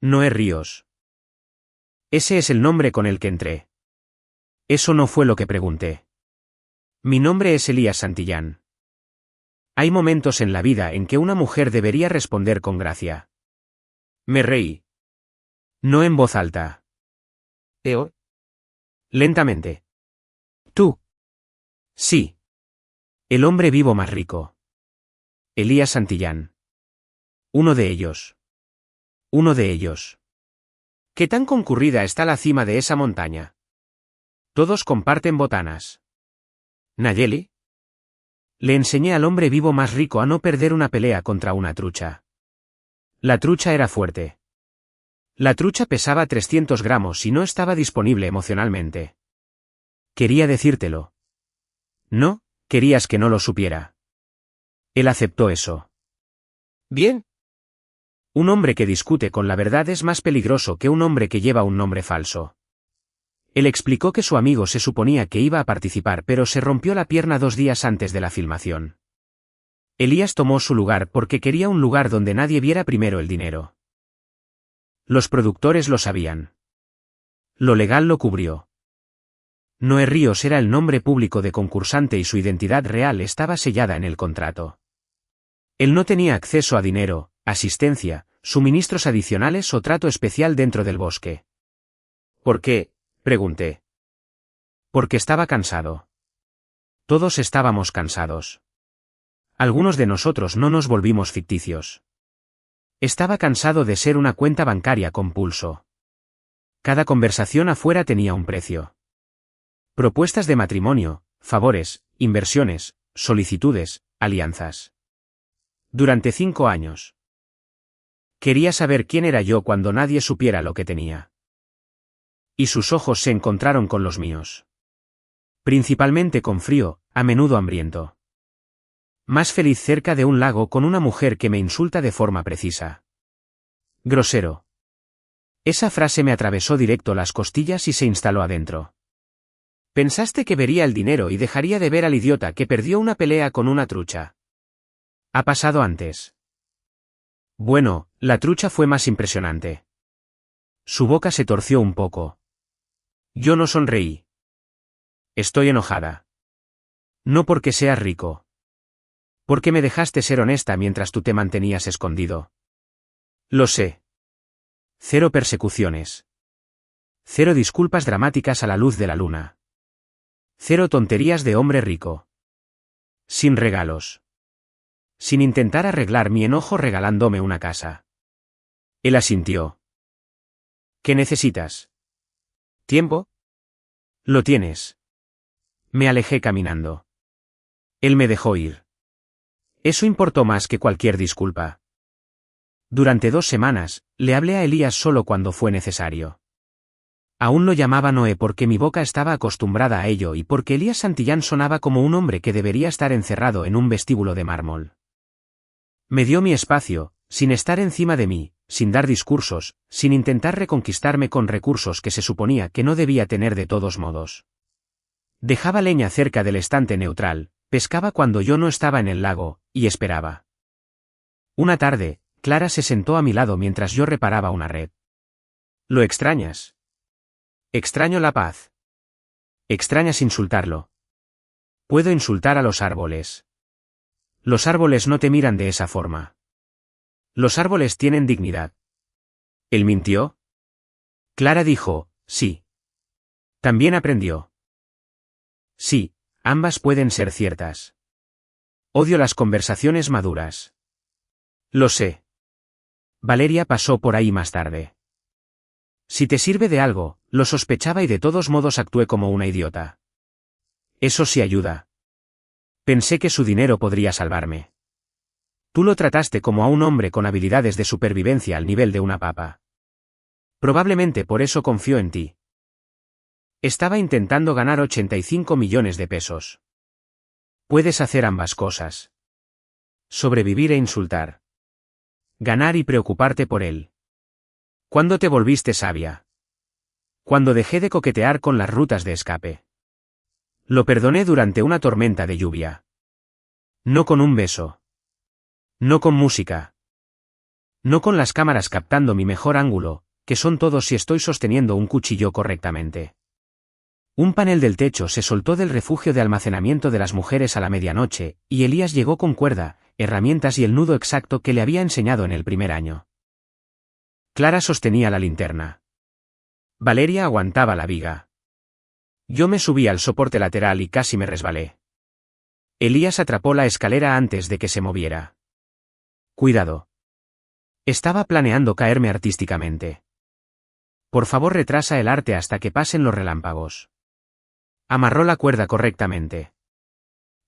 Noé Ríos. Ese es el nombre con el que entré. Eso no fue lo que pregunté. Mi nombre es Elías Santillán. Hay momentos en la vida en que una mujer debería responder con gracia. Me reí. No en voz alta. ¿Eo? Lentamente. ¿Tú? Sí. El hombre vivo más rico. Elías Santillán. Uno de ellos. Uno de ellos. ¿Qué tan concurrida está la cima de esa montaña? Todos comparten botanas. ¿Nayeli? Le enseñé al hombre vivo más rico a no perder una pelea contra una trucha. La trucha era fuerte. La trucha pesaba 300 gramos y no estaba disponible emocionalmente. Quería decírtelo. No, querías que no lo supiera. Él aceptó eso. Bien. Un hombre que discute con la verdad es más peligroso que un hombre que lleva un nombre falso. Él explicó que su amigo se suponía que iba a participar pero se rompió la pierna 2 días antes de la filmación. Elías tomó su lugar porque quería un lugar donde nadie viera primero el dinero. Los productores lo sabían. Lo legal lo cubrió. Noé Ríos era el nombre público de concursante y su identidad real estaba sellada en el contrato. Él no tenía acceso a dinero, asistencia, suministros adicionales o trato especial dentro del bosque. ¿Por qué?, pregunté. Porque estaba cansado. Todos estábamos cansados. Algunos de nosotros no nos volvimos ficticios. Estaba cansado de ser una cuenta bancaria con pulso. Cada conversación afuera tenía un precio. Propuestas de matrimonio, favores, inversiones, solicitudes, alianzas. Durante 5 años. Quería saber quién era yo cuando nadie supiera lo que tenía. Y sus ojos se encontraron con los míos. Principalmente con frío, a menudo hambriento. Más feliz cerca de un lago con una mujer que me insulta de forma precisa. Grosero. Esa frase me atravesó directo las costillas y se instaló adentro. Pensaste que vería el dinero y dejaría de ver al idiota que perdió una pelea con una trucha. Ha pasado antes. Bueno, la trucha fue más impresionante. Su boca se torció un poco. Yo no sonreí. Estoy enojada. No porque seas rico. Porque me dejaste ser honesta mientras tú te mantenías escondido. Lo sé. 0 persecuciones. 0 disculpas dramáticas a la luz de la luna. 0 tonterías de hombre rico. Sin regalos. Sin intentar arreglar mi enojo regalándome una casa. Él asintió. ¿Qué necesitas? ¿Tiempo? Lo tienes. Me alejé caminando. Él me dejó ir. Eso importó más que cualquier disculpa. Durante 2 semanas, le hablé a Elías solo cuando fue necesario. Aún lo llamaba Noé porque mi boca estaba acostumbrada a ello y porque Elías Santillán sonaba como un hombre que debería estar encerrado en un vestíbulo de mármol. Me dio mi espacio, sin estar encima de mí, sin dar discursos, sin intentar reconquistarme con recursos que se suponía que no debía tener de todos modos. Dejaba leña cerca del estante neutral, pescaba cuando yo no estaba en el lago, y esperaba. Una tarde, Clara se sentó a mi lado mientras yo reparaba una red. ¿Lo extrañas? Extraño la paz. ¿Extrañas insultarlo? Puedo insultar a los árboles. Los árboles no te miran de esa forma. Los árboles tienen dignidad. ¿Él mintió? Clara dijo, sí. También aprendió. Sí, ambas pueden ser ciertas. Odio las conversaciones maduras. Lo sé. Valeria pasó por ahí más tarde. Si te sirve de algo, lo sospechaba y de todos modos actué como una idiota. Eso sí ayuda. Pensé que su dinero podría salvarme. Tú lo trataste como a un hombre con habilidades de supervivencia al nivel de una papa. Probablemente por eso confió en ti. Estaba intentando ganar 85 millones de pesos. Puedes hacer ambas cosas. Sobrevivir e insultar. Ganar y preocuparte por él. ¿Cuándo te volviste sabia? Cuando dejé de coquetear con las rutas de escape. Lo perdoné durante una tormenta de lluvia. No con un beso. No con música. No con las cámaras captando mi mejor ángulo, que son todos si estoy sosteniendo un cuchillo correctamente. Un panel del techo se soltó del refugio de almacenamiento de las mujeres a la medianoche, y Elías llegó con cuerda, herramientas y el nudo exacto que le había enseñado en el primer año. Clara sostenía la linterna. Valeria aguantaba la viga. Yo me subí al soporte lateral y casi me resbalé. Elías atrapó la escalera antes de que se moviera. Cuidado. Estaba planeando caerme artísticamente. Por favor, retrasa el arte hasta que pasen los relámpagos. Amarró la cuerda correctamente.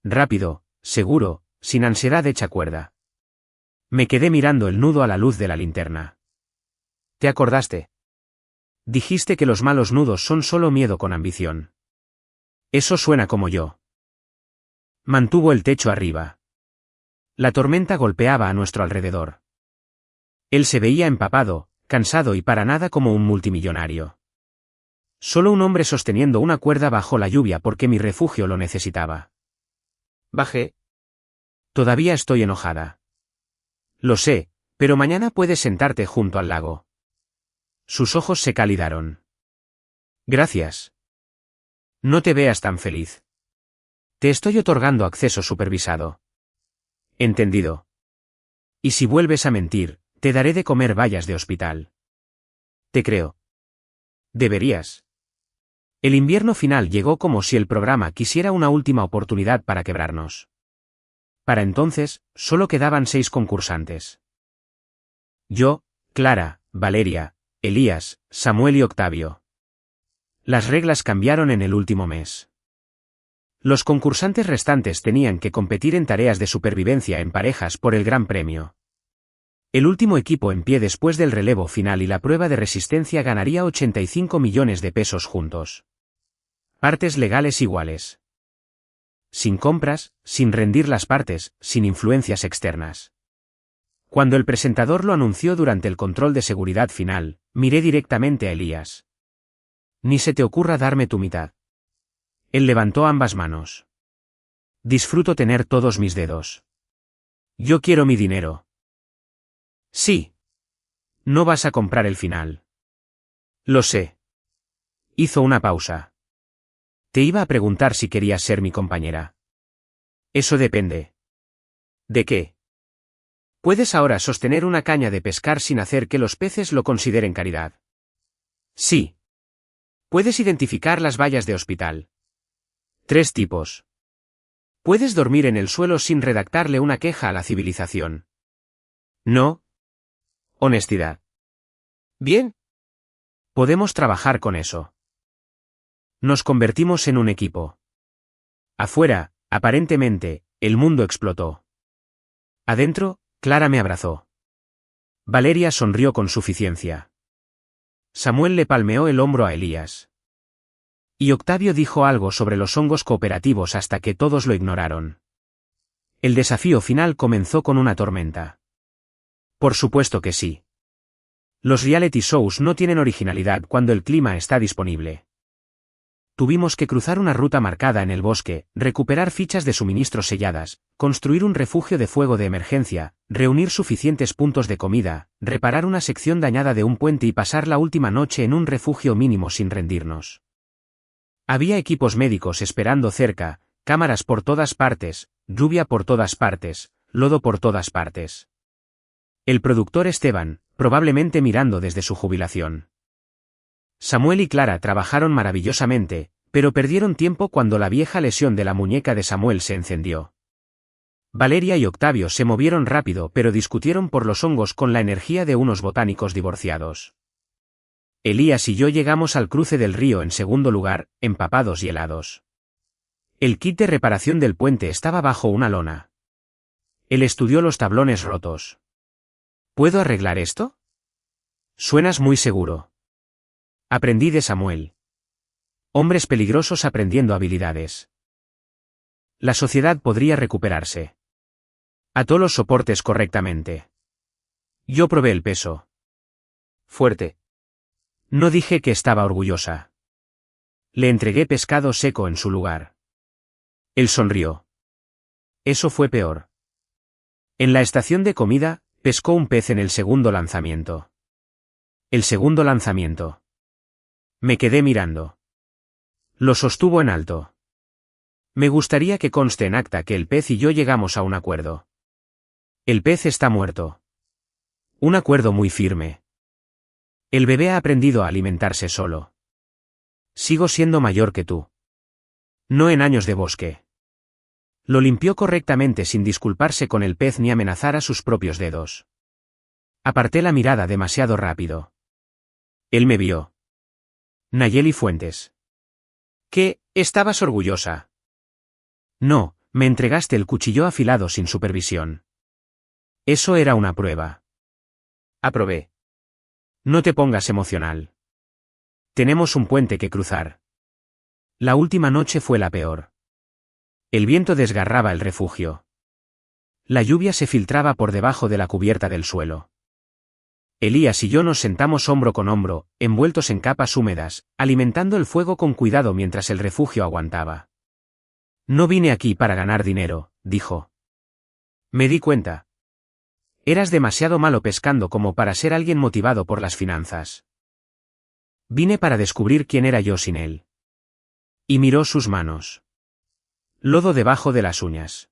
Rápido, seguro, sin ansiedad hecha cuerda. Me quedé mirando el nudo a la luz de la linterna. ¿Te acordaste? Dijiste que los malos nudos son solo miedo con ambición. Eso suena como yo. Mantuvo el techo arriba. La tormenta golpeaba a nuestro alrededor. Él se veía empapado, cansado y para nada como un multimillonario. Solo un hombre sosteniendo una cuerda bajo la lluvia porque mi refugio lo necesitaba. Bajé. Todavía estoy enojada. Lo sé, pero mañana puedes sentarte junto al lago. Sus ojos se calidaron. Gracias. No te veas tan feliz. Te estoy otorgando acceso supervisado. Entendido. Y si vuelves a mentir, te daré de comer bayas de hospital. Te creo. Deberías. El invierno final llegó como si el programa quisiera una última oportunidad para quebrarnos. Para entonces, solo quedaban 6 concursantes. Yo, Clara, Valeria, Elías, Samuel y Octavio. Las reglas cambiaron en el último mes. Los concursantes restantes tenían que competir en tareas de supervivencia en parejas por el gran premio. El último equipo en pie después del relevo final y la prueba de resistencia ganaría 85 millones de pesos juntos. Partes legales iguales. Sin compras, sin rendir las partes, sin influencias externas. Cuando el presentador lo anunció durante el control de seguridad final, miré directamente a Elías. Ni se te ocurra darme tu mitad. Él levantó ambas manos. Disfruto tener todos mis dedos. Yo quiero mi dinero. Sí. No vas a comprar el final. Lo sé. Hizo una pausa. Te iba a preguntar si querías ser mi compañera. Eso depende. ¿De qué? Puedes ahora sostener una caña de pescar sin hacer que los peces lo consideren caridad. Sí. Puedes identificar las vallas de hospital. 3 tipos. Puedes dormir en el suelo sin redactarle una queja a la civilización. No. Honestidad. Bien. Podemos trabajar con eso. Nos convertimos en un equipo. Afuera, aparentemente, el mundo explotó. Adentro, Clara me abrazó. Valeria sonrió con suficiencia. Samuel le palmeó el hombro a Elías. Y Octavio dijo algo sobre los hongos cooperativos hasta que todos lo ignoraron. El desafío final comenzó con una tormenta. Por supuesto que sí. Los reality shows no tienen originalidad cuando el clima está disponible. Tuvimos que cruzar una ruta marcada en el bosque, recuperar fichas de suministro selladas, construir un refugio de fuego de emergencia, reunir suficientes puntos de comida, reparar una sección dañada de un puente y pasar la última noche en un refugio mínimo sin rendirnos. Había equipos médicos esperando cerca, cámaras por todas partes, lluvia por todas partes, lodo por todas partes. El productor Esteban, probablemente mirando desde su jubilación. Samuel y Clara trabajaron maravillosamente, pero perdieron tiempo cuando la vieja lesión de la muñeca de Samuel se encendió. Valeria y Octavio se movieron rápido pero discutieron por los hongos con la energía de unos botánicos divorciados. Elías y yo llegamos al cruce del río en segundo lugar, empapados y helados. El kit de reparación del puente estaba bajo una lona. Él estudió los tablones rotos. ¿Puedo arreglar esto? Suenas muy seguro. Aprendí de Samuel. Hombres peligrosos aprendiendo habilidades. La sociedad podría recuperarse. Ató los soportes correctamente. Yo probé el peso. Fuerte. No dije que estaba orgullosa. Le entregué pescado seco en su lugar. Él sonrió. Eso fue peor. En la estación de comida, pescó un pez en el segundo lanzamiento. El segundo lanzamiento. Me quedé mirando. Lo sostuvo en alto. Me gustaría que conste en acta que el pez y yo llegamos a un acuerdo. El pez está muerto. Un acuerdo muy firme. El bebé ha aprendido a alimentarse solo. Sigo siendo mayor que tú. No en años de bosque. Lo limpió correctamente sin disculparse con el pez ni amenazar a sus propios dedos. Aparté la mirada demasiado rápido. Él me vio. Nayeli Fuentes. ¿Qué? ¿Estabas orgullosa? No, me entregaste el cuchillo afilado sin supervisión. Eso era una prueba. Aprobé. No te pongas emocional. Tenemos un puente que cruzar. La última noche fue la peor. El viento desgarraba el refugio. La lluvia se filtraba por debajo de la cubierta del suelo. Elías y yo nos sentamos hombro con hombro, envueltos en capas húmedas, alimentando el fuego con cuidado mientras el refugio aguantaba. No vine aquí para ganar dinero, dijo. Me di cuenta. Eras demasiado malo pescando como para ser alguien motivado por las finanzas. Vine para descubrir quién era yo sin él. Y miró sus manos. Lodo debajo de las uñas.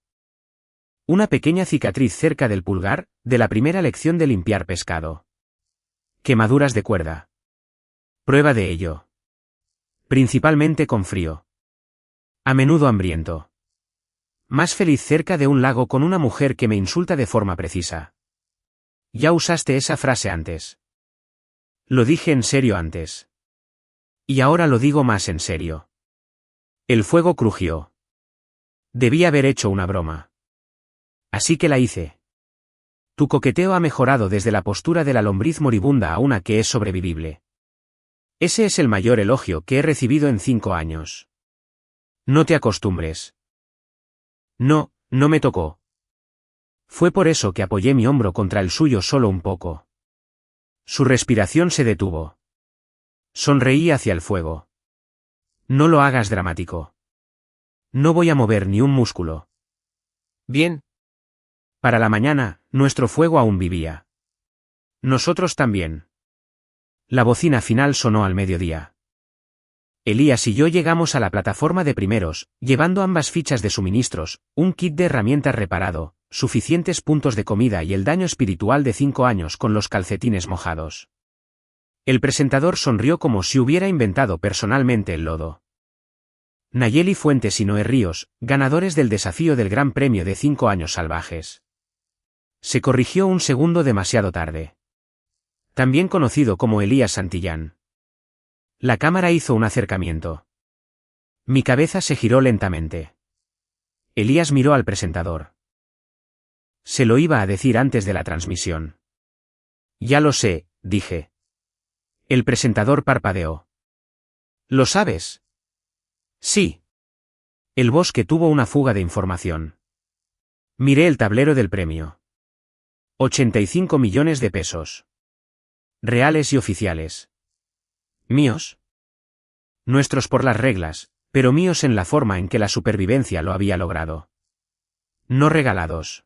Una pequeña cicatriz cerca del pulgar, de la primera lección de limpiar pescado. Quemaduras de cuerda. Prueba de ello. Principalmente con frío. A menudo hambriento. Más feliz cerca de un lago con una mujer que me insulta de forma precisa. Ya usaste esa frase antes. Lo dije en serio antes. Y ahora lo digo más en serio. El fuego crujió. Debí haber hecho una broma. Así que la hice. Tu coqueteo ha mejorado desde la postura de la lombriz moribunda a una que es sobrevivible. Ese es el mayor elogio que he recibido en 5 años. No te acostumbres. No, no me tocó. Fue por eso que apoyé mi hombro contra el suyo solo un poco. Su respiración se detuvo. Sonreí hacia el fuego. No lo hagas dramático. No voy a mover ni un músculo. Bien. Para la mañana, nuestro fuego aún vivía. Nosotros también. La bocina final sonó al mediodía. Elías y yo llegamos a la plataforma de primeros, llevando ambas fichas de suministros, un kit de herramientas reparado, suficientes puntos de comida y el daño espiritual de 5 años con los calcetines mojados. El presentador sonrió como si hubiera inventado personalmente el lodo. Nayeli Fuentes y Noé Ríos, ganadores del desafío del Gran Premio de 5 años salvajes. Se corrigió un segundo demasiado tarde. También conocido como Elías Santillán. La cámara hizo un acercamiento. Mi cabeza se giró lentamente. Elías miró al presentador. Se lo iba a decir antes de la transmisión. Ya lo sé, dije. El presentador parpadeó. ¿Lo sabes? Sí. El bosque tuvo una fuga de información. Miré el tablero del premio. 85 millones de pesos. Reales y oficiales. ¿Míos? Nuestros por las reglas, pero míos en la forma en que la supervivencia lo había logrado. No regalados.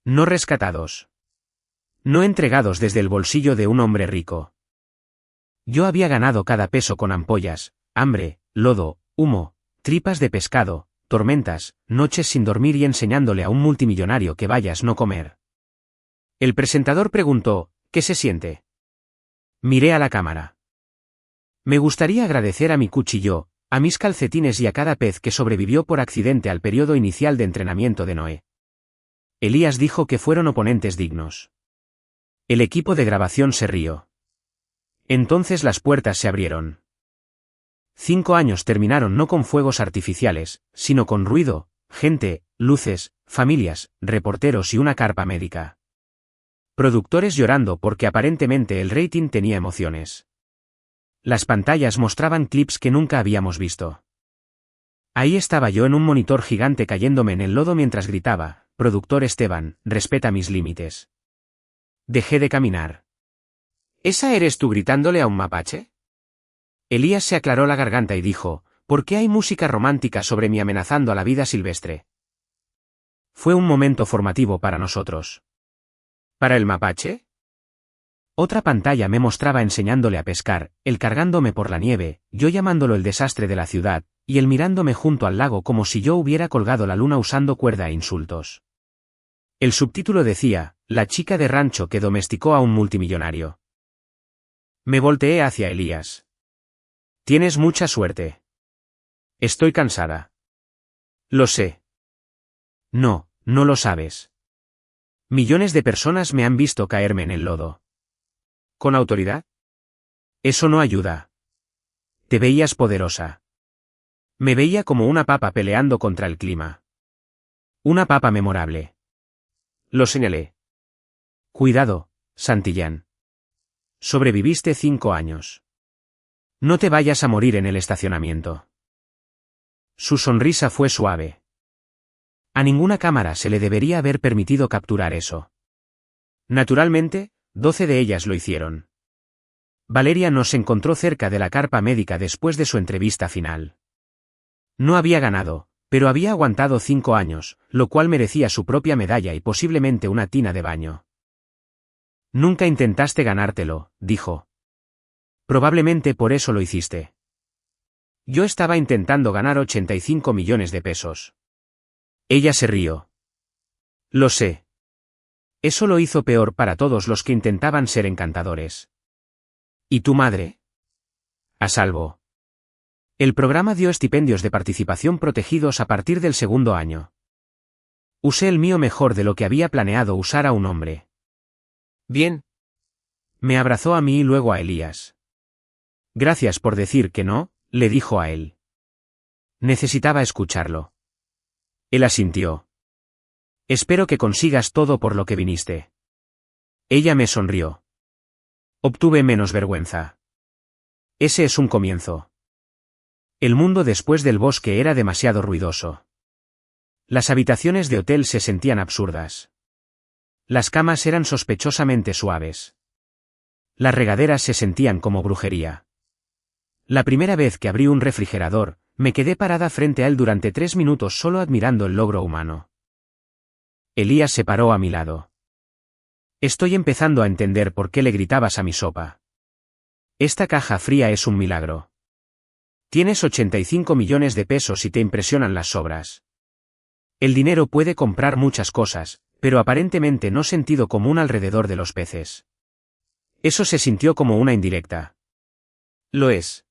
No rescatados. No entregados desde el bolsillo de un hombre rico. Yo había ganado cada peso con ampollas, hambre, lodo, humo, tripas de pescado, tormentas, noches sin dormir y enseñándole a un multimillonario que vayas no comer. El presentador preguntó, ¿qué se siente? Miré a la cámara. Me gustaría agradecer a mi cuchillo, a mis calcetines y a cada pez que sobrevivió por accidente al periodo inicial de entrenamiento de Noé. Elías dijo que fueron oponentes dignos. El equipo de grabación se rió. Entonces las puertas se abrieron. 5 años terminaron no con fuegos artificiales, sino con ruido, gente, luces, familias, reporteros y una carpa médica. Productores llorando porque aparentemente el rating tenía emociones. Las pantallas mostraban clips que nunca habíamos visto. Ahí estaba yo en un monitor gigante cayéndome en el lodo mientras gritaba, productor Esteban, respeta mis límites. Dejé de caminar. ¿Esa eres tú gritándole a un mapache? Elías se aclaró la garganta y dijo, ¿por qué hay música romántica sobre mí amenazando a la vida silvestre? Fue un momento formativo para nosotros. ¿Para el mapache? Otra pantalla me mostraba enseñándole a pescar, él cargándome por la nieve, yo llamándolo el desastre de la ciudad, y él mirándome junto al lago como si yo hubiera colgado la luna usando cuerda e insultos. El subtítulo decía, la chica de rancho que domesticó a un multimillonario. Me volteé hacia Elías. Tienes mucha suerte. Estoy cansada. Lo sé. No, no lo sabes. Millones de personas me han visto caerme en el lodo. ¿Con autoridad? Eso no ayuda. Te veías poderosa. Me veía como una papa peleando contra el clima. Una papa memorable. Lo señalé. Cuidado, Santillán. Sobreviviste 5 años. No te vayas a morir en el estacionamiento. Su sonrisa fue suave. A ninguna cámara se le debería haber permitido capturar eso. Naturalmente, 12 de ellas lo hicieron. Valeria nos encontró cerca de la carpa médica después de su entrevista final. No había ganado, pero había aguantado 5 años, lo cual merecía su propia medalla y posiblemente una tina de baño. Nunca intentaste ganártelo, dijo. Probablemente por eso lo hiciste. Yo estaba intentando ganar 85 millones de pesos. Ella se rió. Lo sé. Eso lo hizo peor para todos los que intentaban ser encantadores. ¿Y tu madre? A salvo. El programa dio estipendios de participación protegidos a partir del 2.º año. Usé el mío mejor de lo que había planeado usar a un hombre. Bien. Me abrazó a mí y luego a Elías. Gracias por decir que no, le dijo a él. Necesitaba escucharlo. Él asintió. Espero que consigas todo por lo que viniste. Ella me sonrió. Obtuve menos vergüenza. Ese es un comienzo. El mundo después del bosque era demasiado ruidoso. Las habitaciones de hotel se sentían absurdas. Las camas eran sospechosamente suaves. Las regaderas se sentían como brujería. La primera vez que abrí un refrigerador, me quedé parada frente a él durante 3 minutos solo admirando el logro humano. Elías se paró a mi lado. Estoy empezando a entender por qué le gritabas a mi sopa. Esta caja fría es un milagro. Tienes 85 millones de pesos y te impresionan las sobras. El dinero puede comprar muchas cosas, pero aparentemente no sentido común alrededor de los peces. Eso se sintió como una indirecta. Lo es.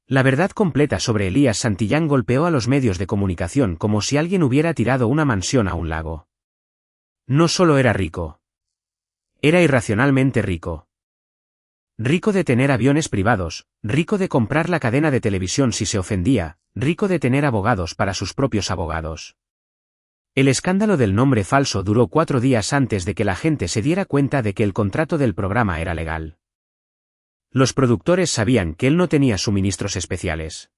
La verdad completa sobre Elías Santillán golpeó a los medios de comunicación como si alguien hubiera tirado una mansión a un lago. No solo era rico. Era irracionalmente rico. Rico de tener aviones privados, rico de comprar la cadena de televisión si se ofendía, rico de tener abogados para sus propios abogados. El escándalo del nombre falso duró 4 días antes de que la gente se diera cuenta de que el contrato del programa era legal. Los productores sabían que él no tenía suministros especiales.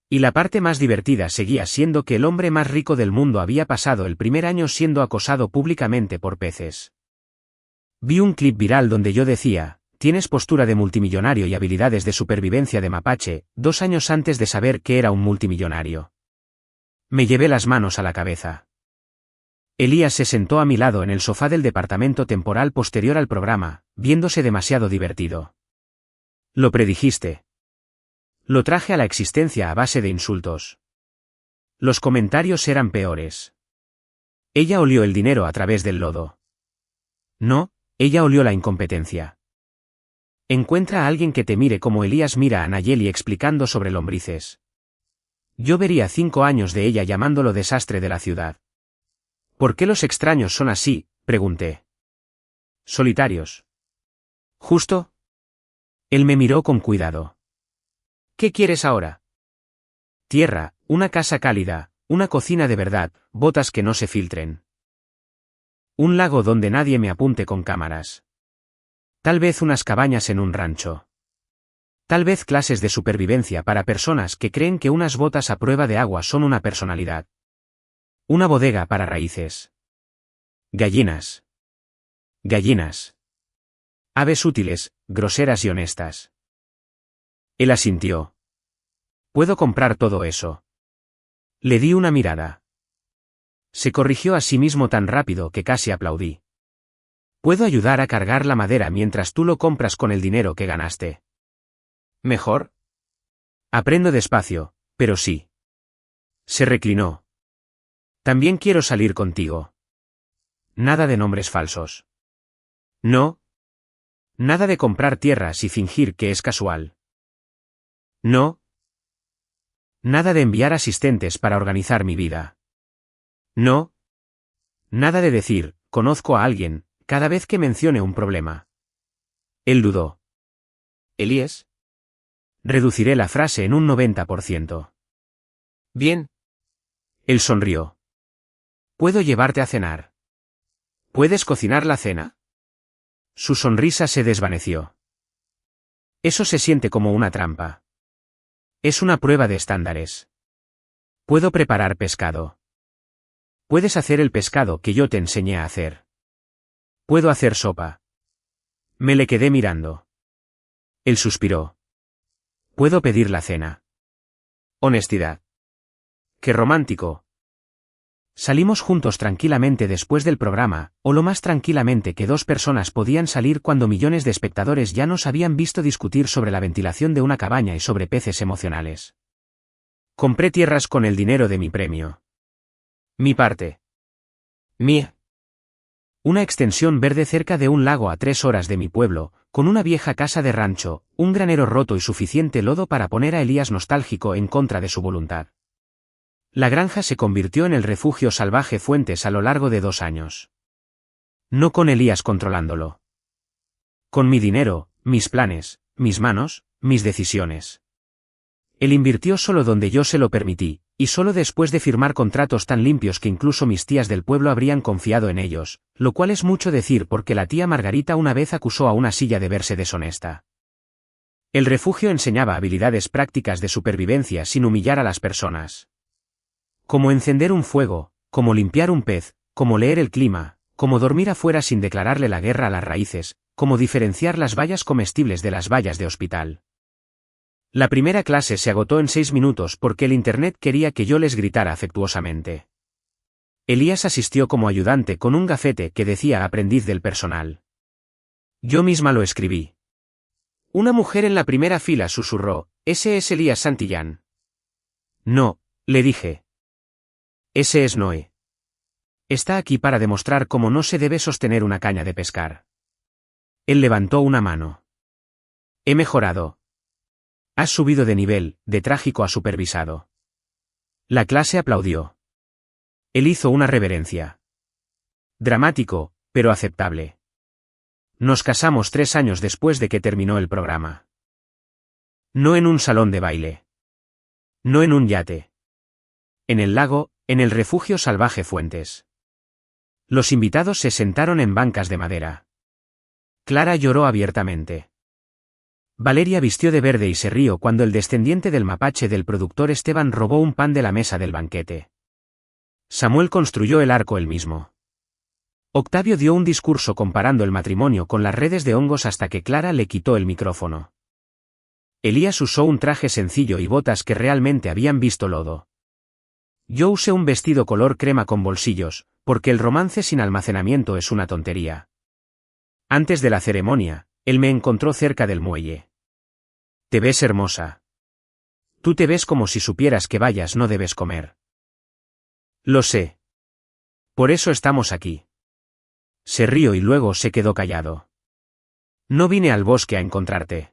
Y la parte más divertida seguía siendo que el hombre más rico del mundo había pasado el primer año siendo acosado públicamente por peces. Vi un clip viral donde yo decía, tienes postura de multimillonario y habilidades de supervivencia de mapache, 2 años antes de saber que era un multimillonario. Me llevé las manos a la cabeza. Elías se sentó a mi lado en el sofá del departamento temporal posterior al programa, viéndose demasiado divertido. Lo predijiste. Lo traje a la existencia a base de insultos. Los comentarios eran peores. Ella olió el dinero a través del lodo. No, ella olió la incompetencia. Encuentra a alguien que te mire como Elías mira a Nayeli explicando sobre lombrices. Yo vería 5 años de ella llamándolo desastre de la ciudad. ¿Por qué los extraños son así?, pregunté. Solitarios. ¿Justo? Él me miró con cuidado. ¿Qué quieres ahora? Tierra, una casa cálida, una cocina de verdad, botas que no se filtren. Un lago donde nadie me apunte con cámaras. Tal vez unas cabañas en un rancho. Tal vez clases de supervivencia para personas que creen que unas botas a prueba de agua son una personalidad. Una bodega para raíces. Gallinas. Gallinas. Aves útiles, groseras y honestas. Él asintió. Puedo comprar todo eso. Le di una mirada. Se corrigió a sí mismo tan rápido que casi aplaudí. Puedo ayudar a cargar la madera mientras tú lo compras con el dinero que ganaste. ¿Mejor? Aprendo despacio, pero sí. Se reclinó. También quiero salir contigo. Nada de nombres falsos. No. Nada de comprar tierras y fingir que es casual. No. Nada de enviar asistentes para organizar mi vida. No. Nada de decir, conozco a alguien, cada vez que mencione un problema. Él dudó. ¿Elías? Reduciré la frase en un 90%. Bien. Él sonrió. ¿Puedo llevarte a cenar? ¿Puedes cocinar la cena? Su sonrisa se desvaneció. Eso se siente como una trampa. Es una prueba de estándares. Puedo preparar pescado. Puedes hacer el pescado que yo te enseñé a hacer. Puedo hacer sopa. Me le quedé mirando. Él suspiró. Puedo pedir la cena. Honestidad. Qué romántico. Salimos juntos tranquilamente después del programa, o lo más tranquilamente que 2 personas podían salir cuando millones de espectadores ya nos habían visto discutir sobre la ventilación de una cabaña y sobre peces emocionales. Compré tierras con el dinero de mi premio. Mi parte. Mía. Una extensión verde cerca de un lago a 3 horas de mi pueblo, con una vieja casa de rancho, un granero roto y suficiente lodo para poner a Elías nostálgico en contra de su voluntad. La granja se convirtió en el refugio salvaje Fuentes a lo largo de 2 años. No con Elías controlándolo. Con mi dinero, mis planes, mis manos, mis decisiones. Él invirtió solo donde yo se lo permití, y solo después de firmar contratos tan limpios que incluso mis tías del pueblo habrían confiado en ellos, lo cual es mucho decir porque la tía Margarita una vez acusó a una silla de verse deshonesta. El refugio enseñaba habilidades prácticas de supervivencia sin humillar a las personas. Como encender un fuego, como limpiar un pez, como leer el clima, como dormir afuera sin declararle la guerra a las raíces, como diferenciar las bayas comestibles de las bayas de hospital. La primera clase se agotó en 6 minutos porque el internet quería que yo les gritara afectuosamente. Elías asistió como ayudante con un gafete que decía aprendiz del personal. Yo misma lo escribí. Una mujer en la primera fila susurró, «Ese es Elías Santillán». No, le dije. Ese es Noé. Está aquí para demostrar cómo no se debe sostener una caña de pescar. Él levantó una mano. He mejorado. Has subido de nivel, de trágico a supervisado. La clase aplaudió. Él hizo una reverencia. Dramático, pero aceptable. Nos casamos 3 años después de que terminó el programa. No en un salón de baile. No en un yate. En el lago, en el refugio salvaje Fuentes. Los invitados se sentaron en bancas de madera. Clara lloró abiertamente. Valeria vistió de verde y se rió cuando el descendiente del mapache del productor Esteban robó un pan de la mesa del banquete. Samuel construyó el arco él mismo. Octavio dio un discurso comparando el matrimonio con las redes de hongos hasta que Clara le quitó el micrófono. Elías usó un traje sencillo y botas que realmente habían visto lodo. Yo usé un vestido color crema con bolsillos, porque el romance sin almacenamiento es una tontería. Antes de la ceremonia, él me encontró cerca del muelle. Te ves hermosa. Tú te ves como si supieras que vayas no debes comer. Lo sé. Por eso estamos aquí. Se rió y luego se quedó callado. No vine al bosque a encontrarte.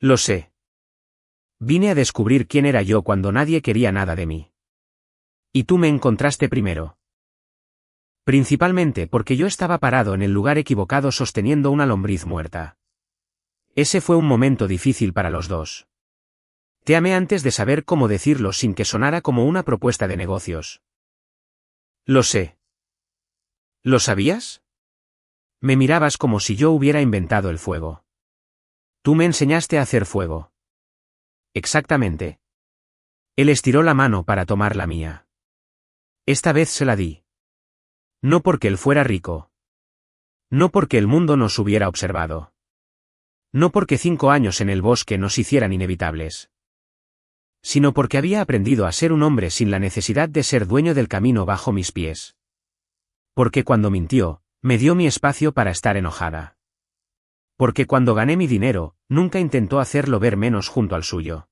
Lo sé. Vine a descubrir quién era yo cuando nadie quería nada de mí. Y tú me encontraste primero. Principalmente porque yo estaba parado en el lugar equivocado sosteniendo una lombriz muerta. Ese fue un momento difícil para los dos. Te amé antes de saber cómo decirlo sin que sonara como una propuesta de negocios. Lo sé. ¿Lo sabías? Me mirabas como si yo hubiera inventado el fuego. Tú me enseñaste a hacer fuego. Exactamente. Él estiró la mano para tomar la mía. Esta vez se la di. No porque él fuera rico. No porque el mundo nos hubiera observado. No porque 5 años en el bosque nos hicieran inevitables. Sino porque había aprendido a ser un hombre sin la necesidad de ser dueño del camino bajo mis pies. Porque cuando mintió, me dio mi espacio para estar enojada. Porque cuando gané mi dinero, nunca intentó hacerlo ver menos junto al suyo.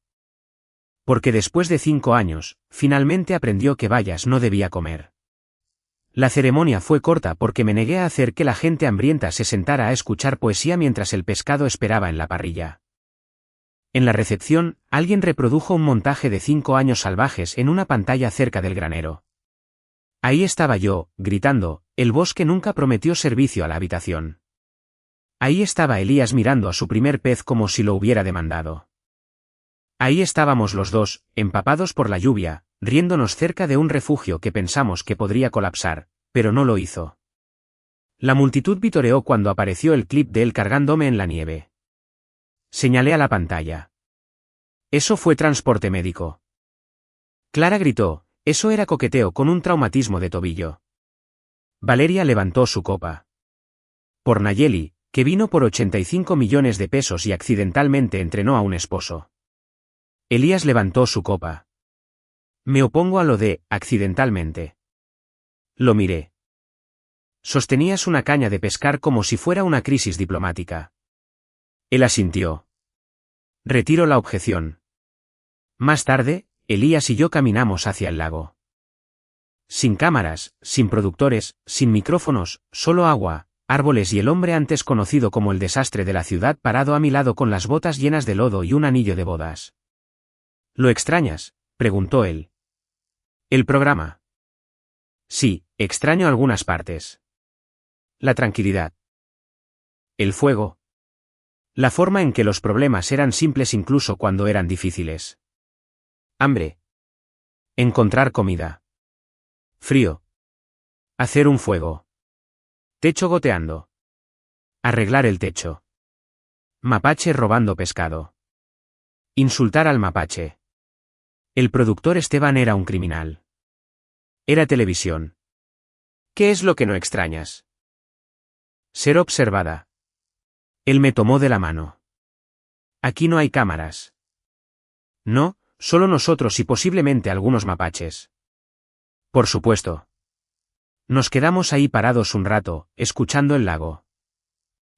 Porque después de 5 años, finalmente aprendió que bayas no debía comer. La ceremonia fue corta porque me negué a hacer que la gente hambrienta se sentara a escuchar poesía mientras el pescado esperaba en la parrilla. En la recepción, alguien reprodujo un montaje de 5 años salvajes en una pantalla cerca del granero. Ahí estaba yo, gritando, el bosque nunca prometió servicio a la habitación. Ahí estaba Elías mirando a su primer pez como si lo hubiera demandado. Ahí estábamos los dos, empapados por la lluvia, riéndonos cerca de un refugio que pensamos que podría colapsar, pero no lo hizo. La multitud vitoreó cuando apareció el clip de él cargándome en la nieve. Señalé a la pantalla. Eso fue transporte médico. Clara gritó, eso era coqueteo con un traumatismo de tobillo. Valeria levantó su copa. Por Nayeli, que vino por 85 millones de pesos y accidentalmente entrenó a un esposo. Elías levantó su copa. Me opongo a lo de, accidentalmente. Lo miré. Sostenías una caña de pescar como si fuera una crisis diplomática. Él asintió. Retiro la objeción. Más tarde, Elías y yo caminamos hacia el lago. Sin cámaras, sin productores, sin micrófonos, solo agua, árboles y el hombre antes conocido como el desastre de la ciudad parado a mi lado con las botas llenas de lodo y un anillo de bodas. ¿Lo extrañas?, preguntó él. ¿El programa? Sí, extraño algunas partes. La tranquilidad. El fuego. La forma en que los problemas eran simples incluso cuando eran difíciles. Hambre. Encontrar comida. Frío. Hacer un fuego. Techo goteando. Arreglar el techo. Mapache robando pescado. Insultar al mapache. El productor Esteban era un criminal. Era televisión. ¿Qué es lo que no extrañas? Ser observada. Él me tomó de la mano. Aquí no hay cámaras. No, solo nosotros y posiblemente algunos mapaches. Por supuesto. Nos quedamos ahí parados un rato, escuchando el lago.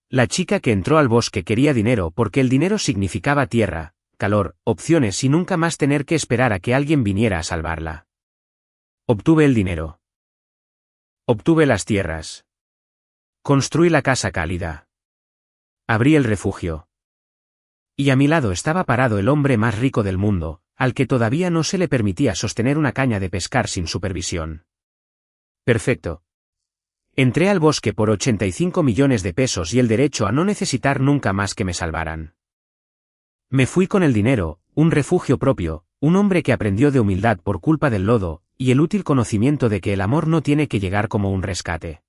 La chica que entró al bosque quería dinero porque el dinero significaba tierra, calor, opciones y nunca más tener que esperar a que alguien viniera a salvarla. Obtuve el dinero. Obtuve las tierras. Construí la casa cálida. Abrí el refugio. Y a mi lado estaba parado el hombre más rico del mundo, al que todavía no se le permitía sostener una caña de pescar sin supervisión. Perfecto. Entré al bosque por 85 millones de pesos y el derecho a no necesitar nunca más que me salvaran. Me fui con el dinero, un refugio propio, un hombre que aprendió de humildad por culpa del lodo, y el útil conocimiento de que el amor no tiene que llegar como un rescate.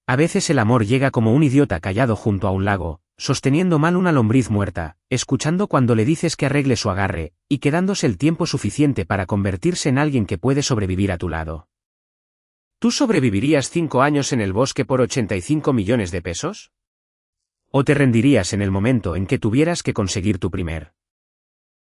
A veces el amor llega como un idiota callado junto a un lago, sosteniendo mal una lombriz muerta, escuchando cuando le dices que arregle su agarre, y quedándose el tiempo suficiente para convertirse en alguien que puede sobrevivir a tu lado. ¿Tú sobrevivirías 5 años en el bosque por 85 millones de pesos? ¿O te rendirías en el momento en que tuvieras que conseguir tu primer